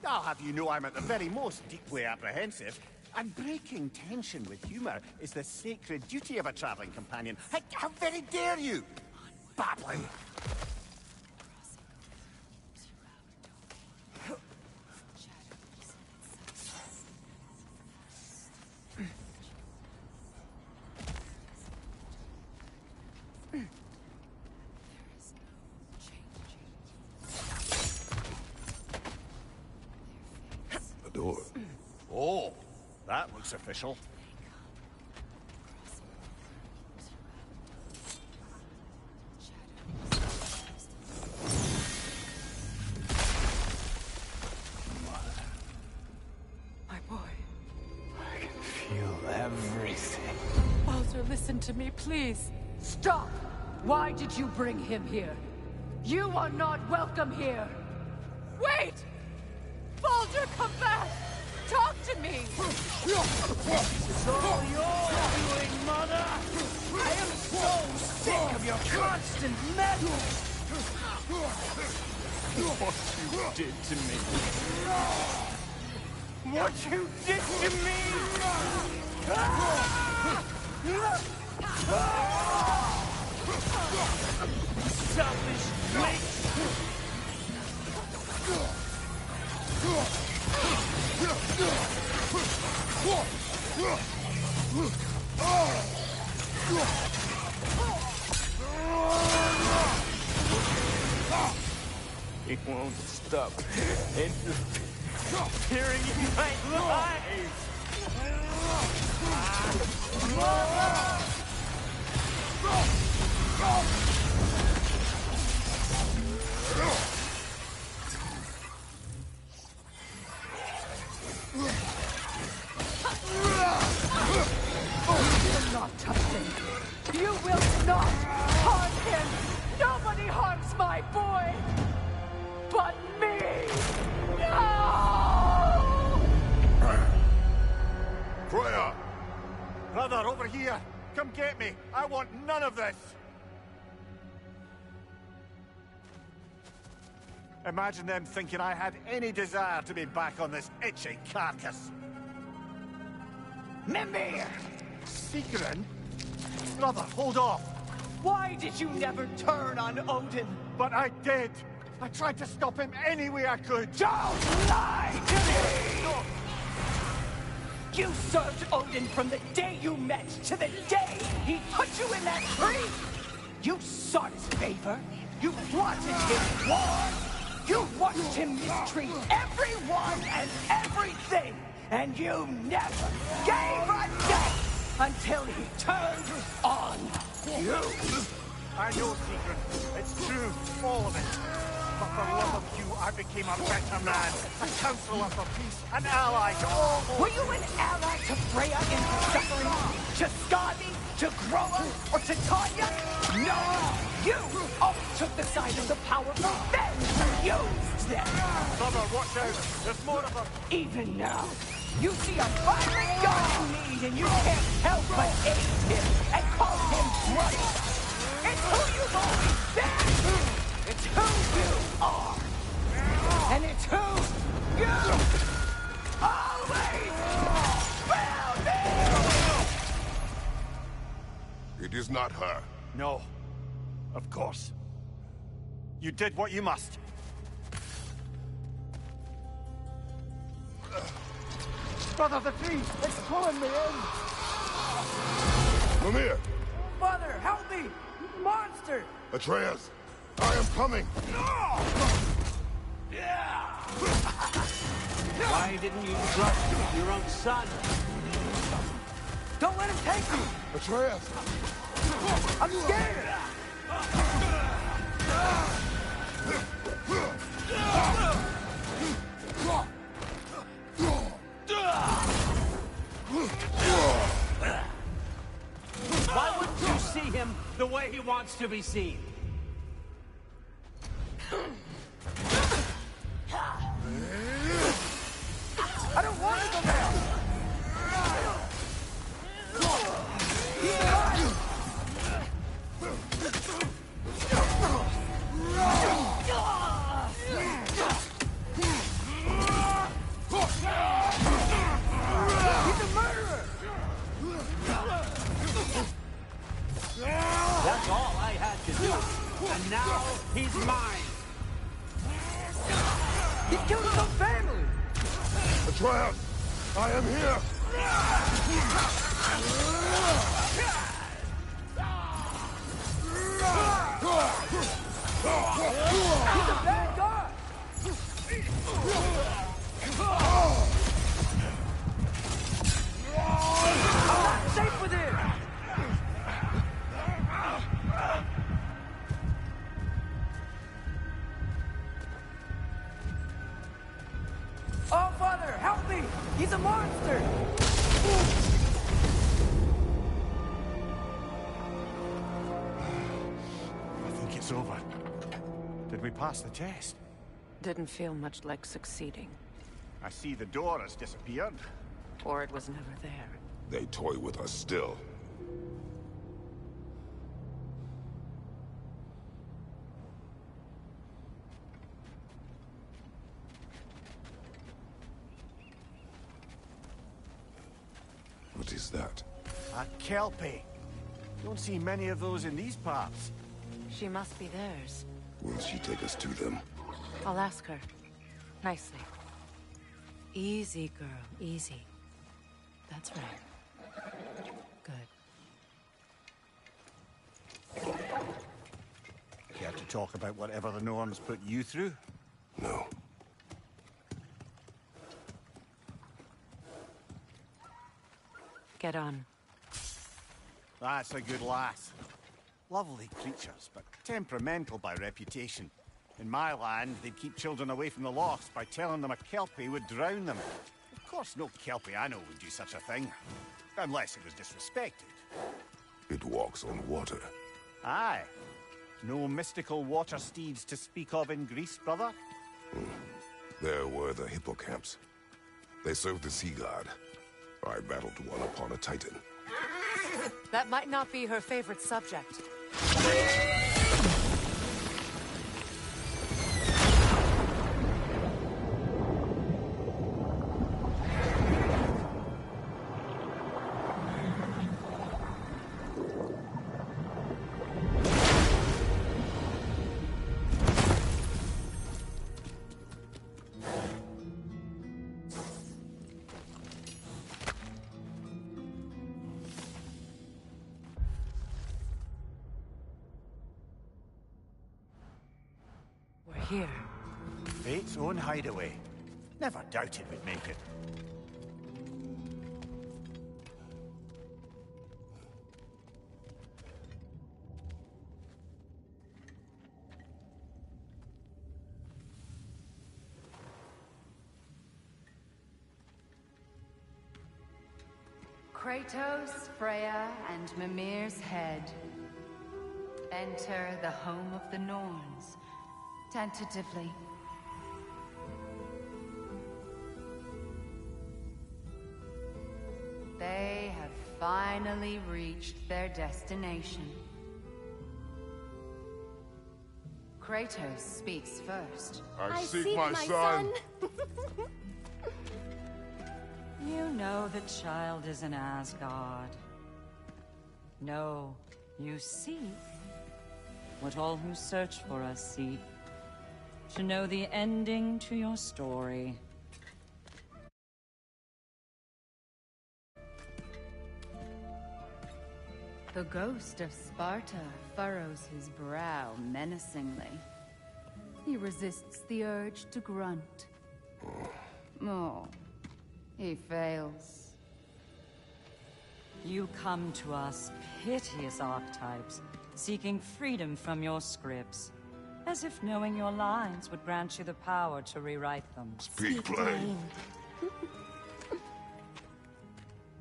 I'll have you know I'm at the very most deeply apprehensive. And breaking tension with humor is the sacred duty of a traveling companion. How very dare you? Babbling. The door. Oh, that looks official. My boy. I can feel everything. Baldur, listen to me, please. Stop! Why did you bring him here? You are not welcome here! Wait! Baldur, come back! Talk to me! It's all your doing, Mother! I am so sick of your constant meddling! What you did to me! What you did to me! Selfish witch! He won't stop interfering in my life! Not touch him! You will not harm him! Nobody harms my boy! But me! No! Freya! Brother, over here! Come get me! I want none of this! Imagine them thinking I had any desire to be back on this itchy carcass. Mimir! Sigrun? Brother, hold off! Why did you never turn on Odin? But I did! I tried to stop him any way I could! Don't lie to me! You served Odin from the day you met to the day he put you in that tree! You sought his favor. You wanted his war. You watched him mistreat everyone and everything. And you never gave a damn until he turned on you. I know, Secret. It's true, all of it. But for love of you, I became a better man, a counselor for peace, an ally to all Were you an ally to Freya in her suffering? To Skadi? To Groa? Or to Tanya? No! You always took the side of the powerful, then used them! Brother, watch out! There's more of them! Even now, you see a violent god in need and you can't help but aid him and call him brother! It's who you've always been! It's who you are! And it's who you always will be! It is not her. No. Of course. You did what you must. Brother, the tree! It's pulling me in! Mimir! Mother, help me! Monster! Atreus! I am coming! Why didn't you trust your own son? Don't let him take you! Atreus! I'm scared! Why wouldn't you see him the way he wants to be seen? I don't want to go down! And now he's mine! He killed his own family! Atreus! I am here! He's a bad guy! I'm not safe with him! Oh, Father, help me! He's a monster! I think it's over. Did we pass the test? Didn't feel much like succeeding. I see the door has disappeared. Or it was never there. They toy with us still. What is that? A kelpie. Don't see many of those in these parts. She must be theirs. Will she take us to them? I'll ask her. Nicely. Easy, girl. Easy. That's right. Good. Care to talk about whatever the Norns put you through? No. Get on. That's a good lass. Lovely creatures, but temperamental by reputation. In my land, they'd keep children away from the lost by telling them a kelpie would drown them. Of course, no kelpie I know would do such a thing. Unless it was disrespected. It walks on water. Aye. No mystical water steeds to speak of in Greece, brother? There were the hippocamps. They served the sea god. I battled one upon a titan. That might not be her favorite subject. Here. Fate's own hideaway. Never doubted we'd make it. Kratos, Freya, and Mimir's head. Enter the home of the Norns. Tentatively. They have finally reached their destination. Kratos speaks first. I seek my son. You know the child is in Asgard. No, you seek what all who search for us seek. To know the ending to your story. The ghost of Sparta furrows his brow menacingly. He resists the urge to grunt. Oh, he fails. You come to us, piteous archetypes, seeking freedom from your scripts. As if knowing your lines would grant you the power to rewrite them. Speak plain.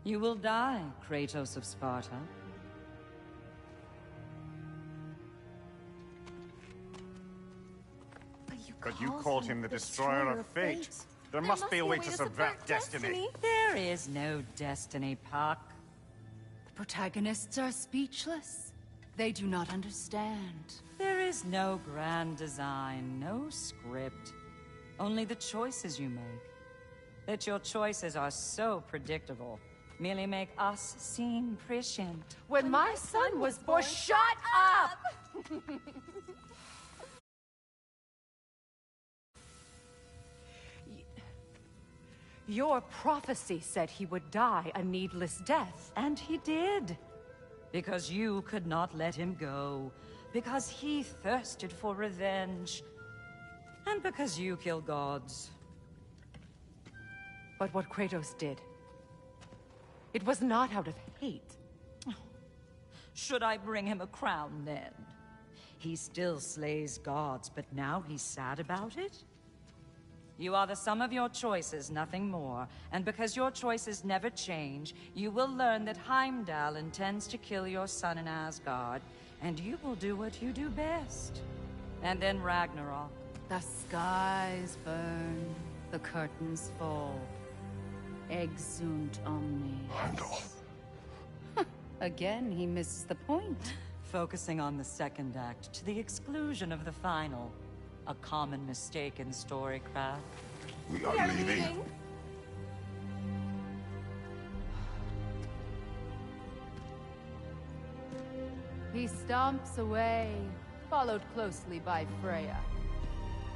You will die, Kratos of Sparta. But you called him the destroyer of fate. There must be a way to subvert destiny. There is no destiny, Puck. The protagonists are speechless. They do not understand. There is no grand design, no script. Only the choices you make. That your choices are so predictable, merely make us seem prescient. When my son was born, shut up! Your prophecy said he would die a needless death. And he did. Because you could not let him go. Because he thirsted for revenge. And because you kill gods. But what Kratos did, it was not out of hate. Should I bring him a crown then? He still slays gods, but now he's sad about it? You are the sum of your choices, nothing more. And because your choices never change, you will learn that Heimdall intends to kill your son in Asgard, and you will do what you do best. And then Ragnarok. The skies burn, the curtains fall. Exunt omnes. Heimdall. Again, he misses the point. Focusing on the second act to the exclusion of the final. A common mistake in storycraft. We are leaving. He stomps away, followed closely by Freya.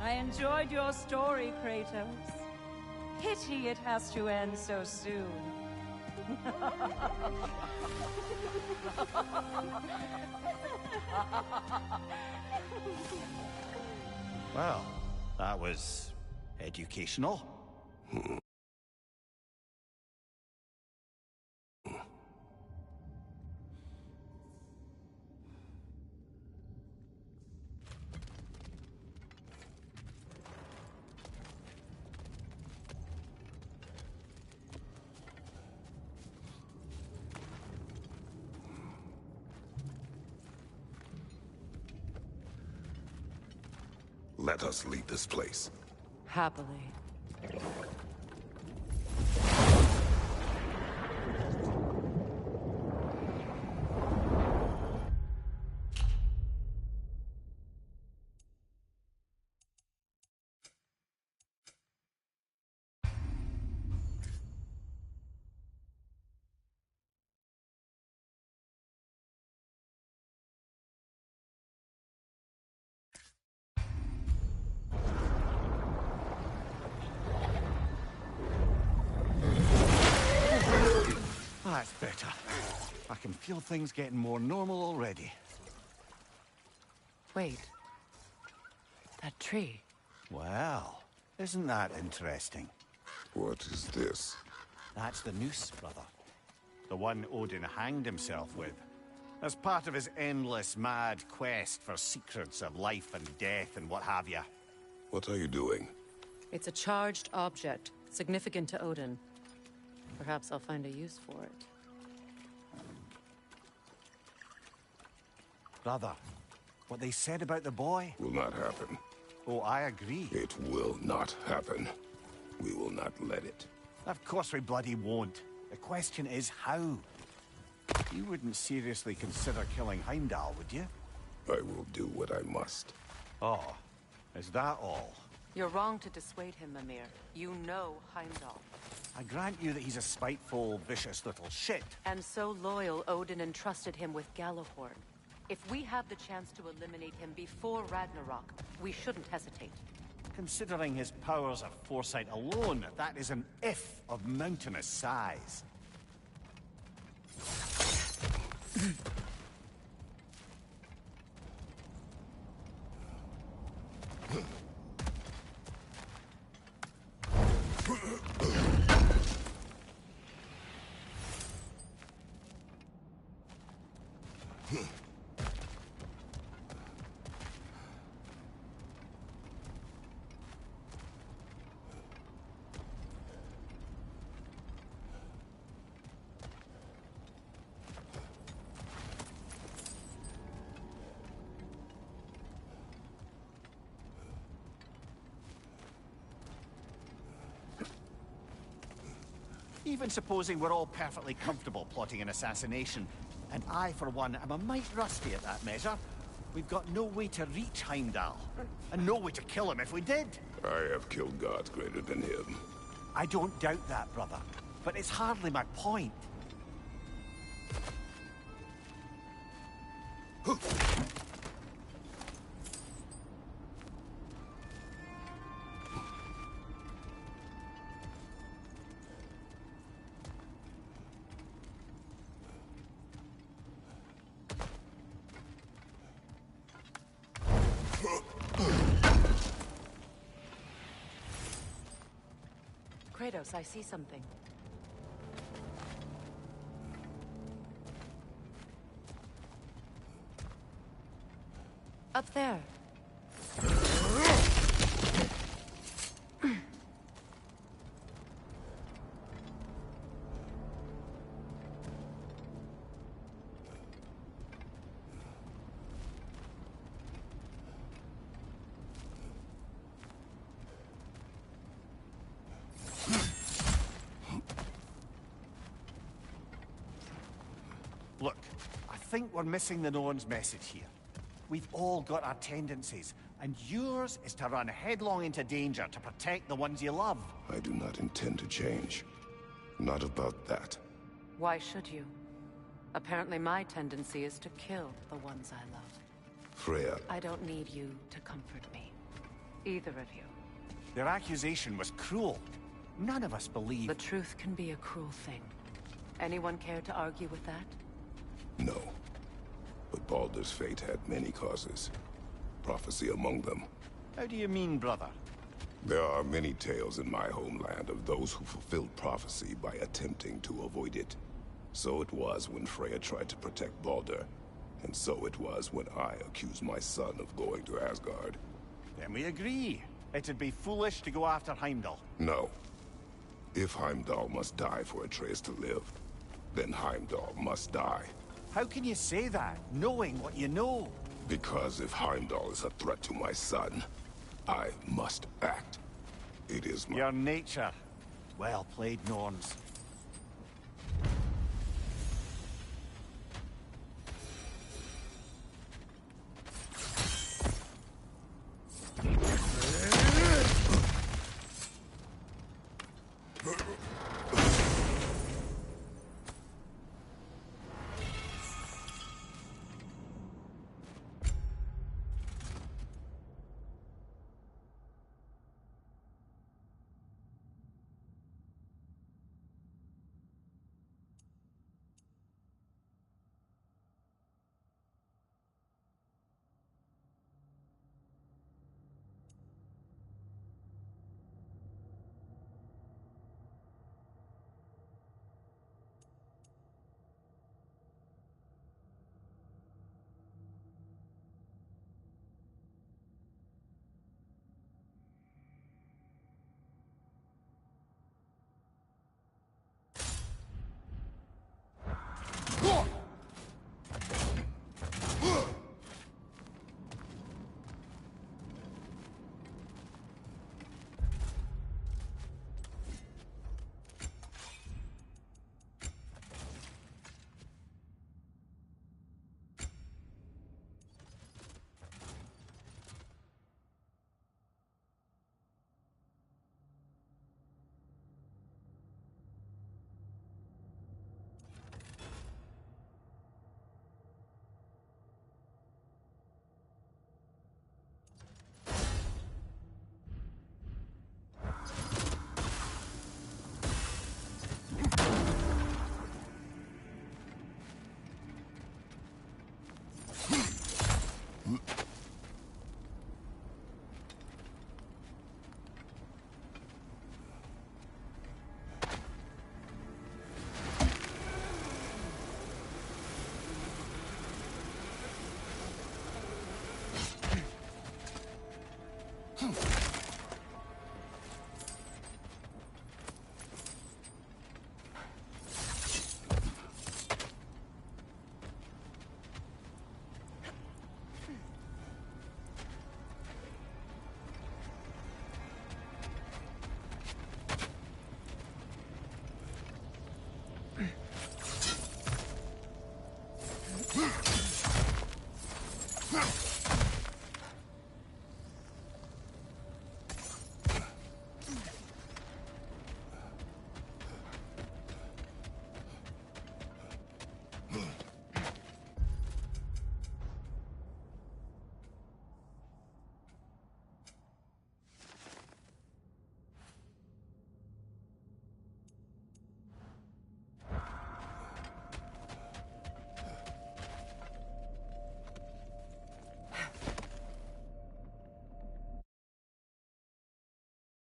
I enjoyed your story, Kratos. Pity it has to end so soon. Well, that was educational. Let us leave this place. Happily. That's better. I can feel things getting more normal already. Wait. That tree. Well, isn't that interesting? What is this? That's the noose, brother. The one Odin hanged himself with. As part of his endless, mad quest for secrets of life and death and what have you. What are you doing? It's a charged object, significant to Odin. Perhaps I'll find a use for it. Brother, what they said about the boy? Will not happen. Oh, I agree. It will not happen. We will not let it. Of course we bloody won't. The question is how. You wouldn't seriously consider killing Heimdall, would you? I will do what I must. Oh, is that all? You're wrong to dissuade him, Mimir. You know Heimdall. I grant you that he's a spiteful, vicious little shit. And so loyal, Odin entrusted him with Gjallarhorn. If we have the chance to eliminate him before Ragnarok, we shouldn't hesitate. Considering his powers of foresight alone, that is an if of mountainous size. Even supposing we're all perfectly comfortable plotting an assassination, and I, for one, am a mite rusty at that measure, we've got no way to reach Heimdall, and no way to kill him if we did. I have killed gods greater than him. I don't doubt that, brother, but it's hardly my point. Kratos, I see something. Up there. Look, I think we're missing the Norn's message here. We've all got our tendencies, and yours is to run headlong into danger to protect the ones you love. I do not intend to change. Not about that. Why should you? Apparently my tendency is to kill the ones I love. Freya, I don't need you to comfort me. Either of you. Their accusation was cruel. None of us believe... The truth can be a cruel thing. Anyone care to argue with that? no. But Baldur's fate had many causes. Prophecy among them. How do you mean, brother? There are many tales in my homeland of those who fulfilled prophecy by attempting to avoid it. So it was when Freya tried to protect Baldur. And so it was when I accused my son of going to Asgard. Then we agree. It'd be foolish to go after Heimdall. No. If Heimdall must die for Atreus to live, then Heimdall must die. How can you say that, knowing what you know? Because if Heimdall is a threat to my son, I must act. It is my... Your nature. Well played, Norns.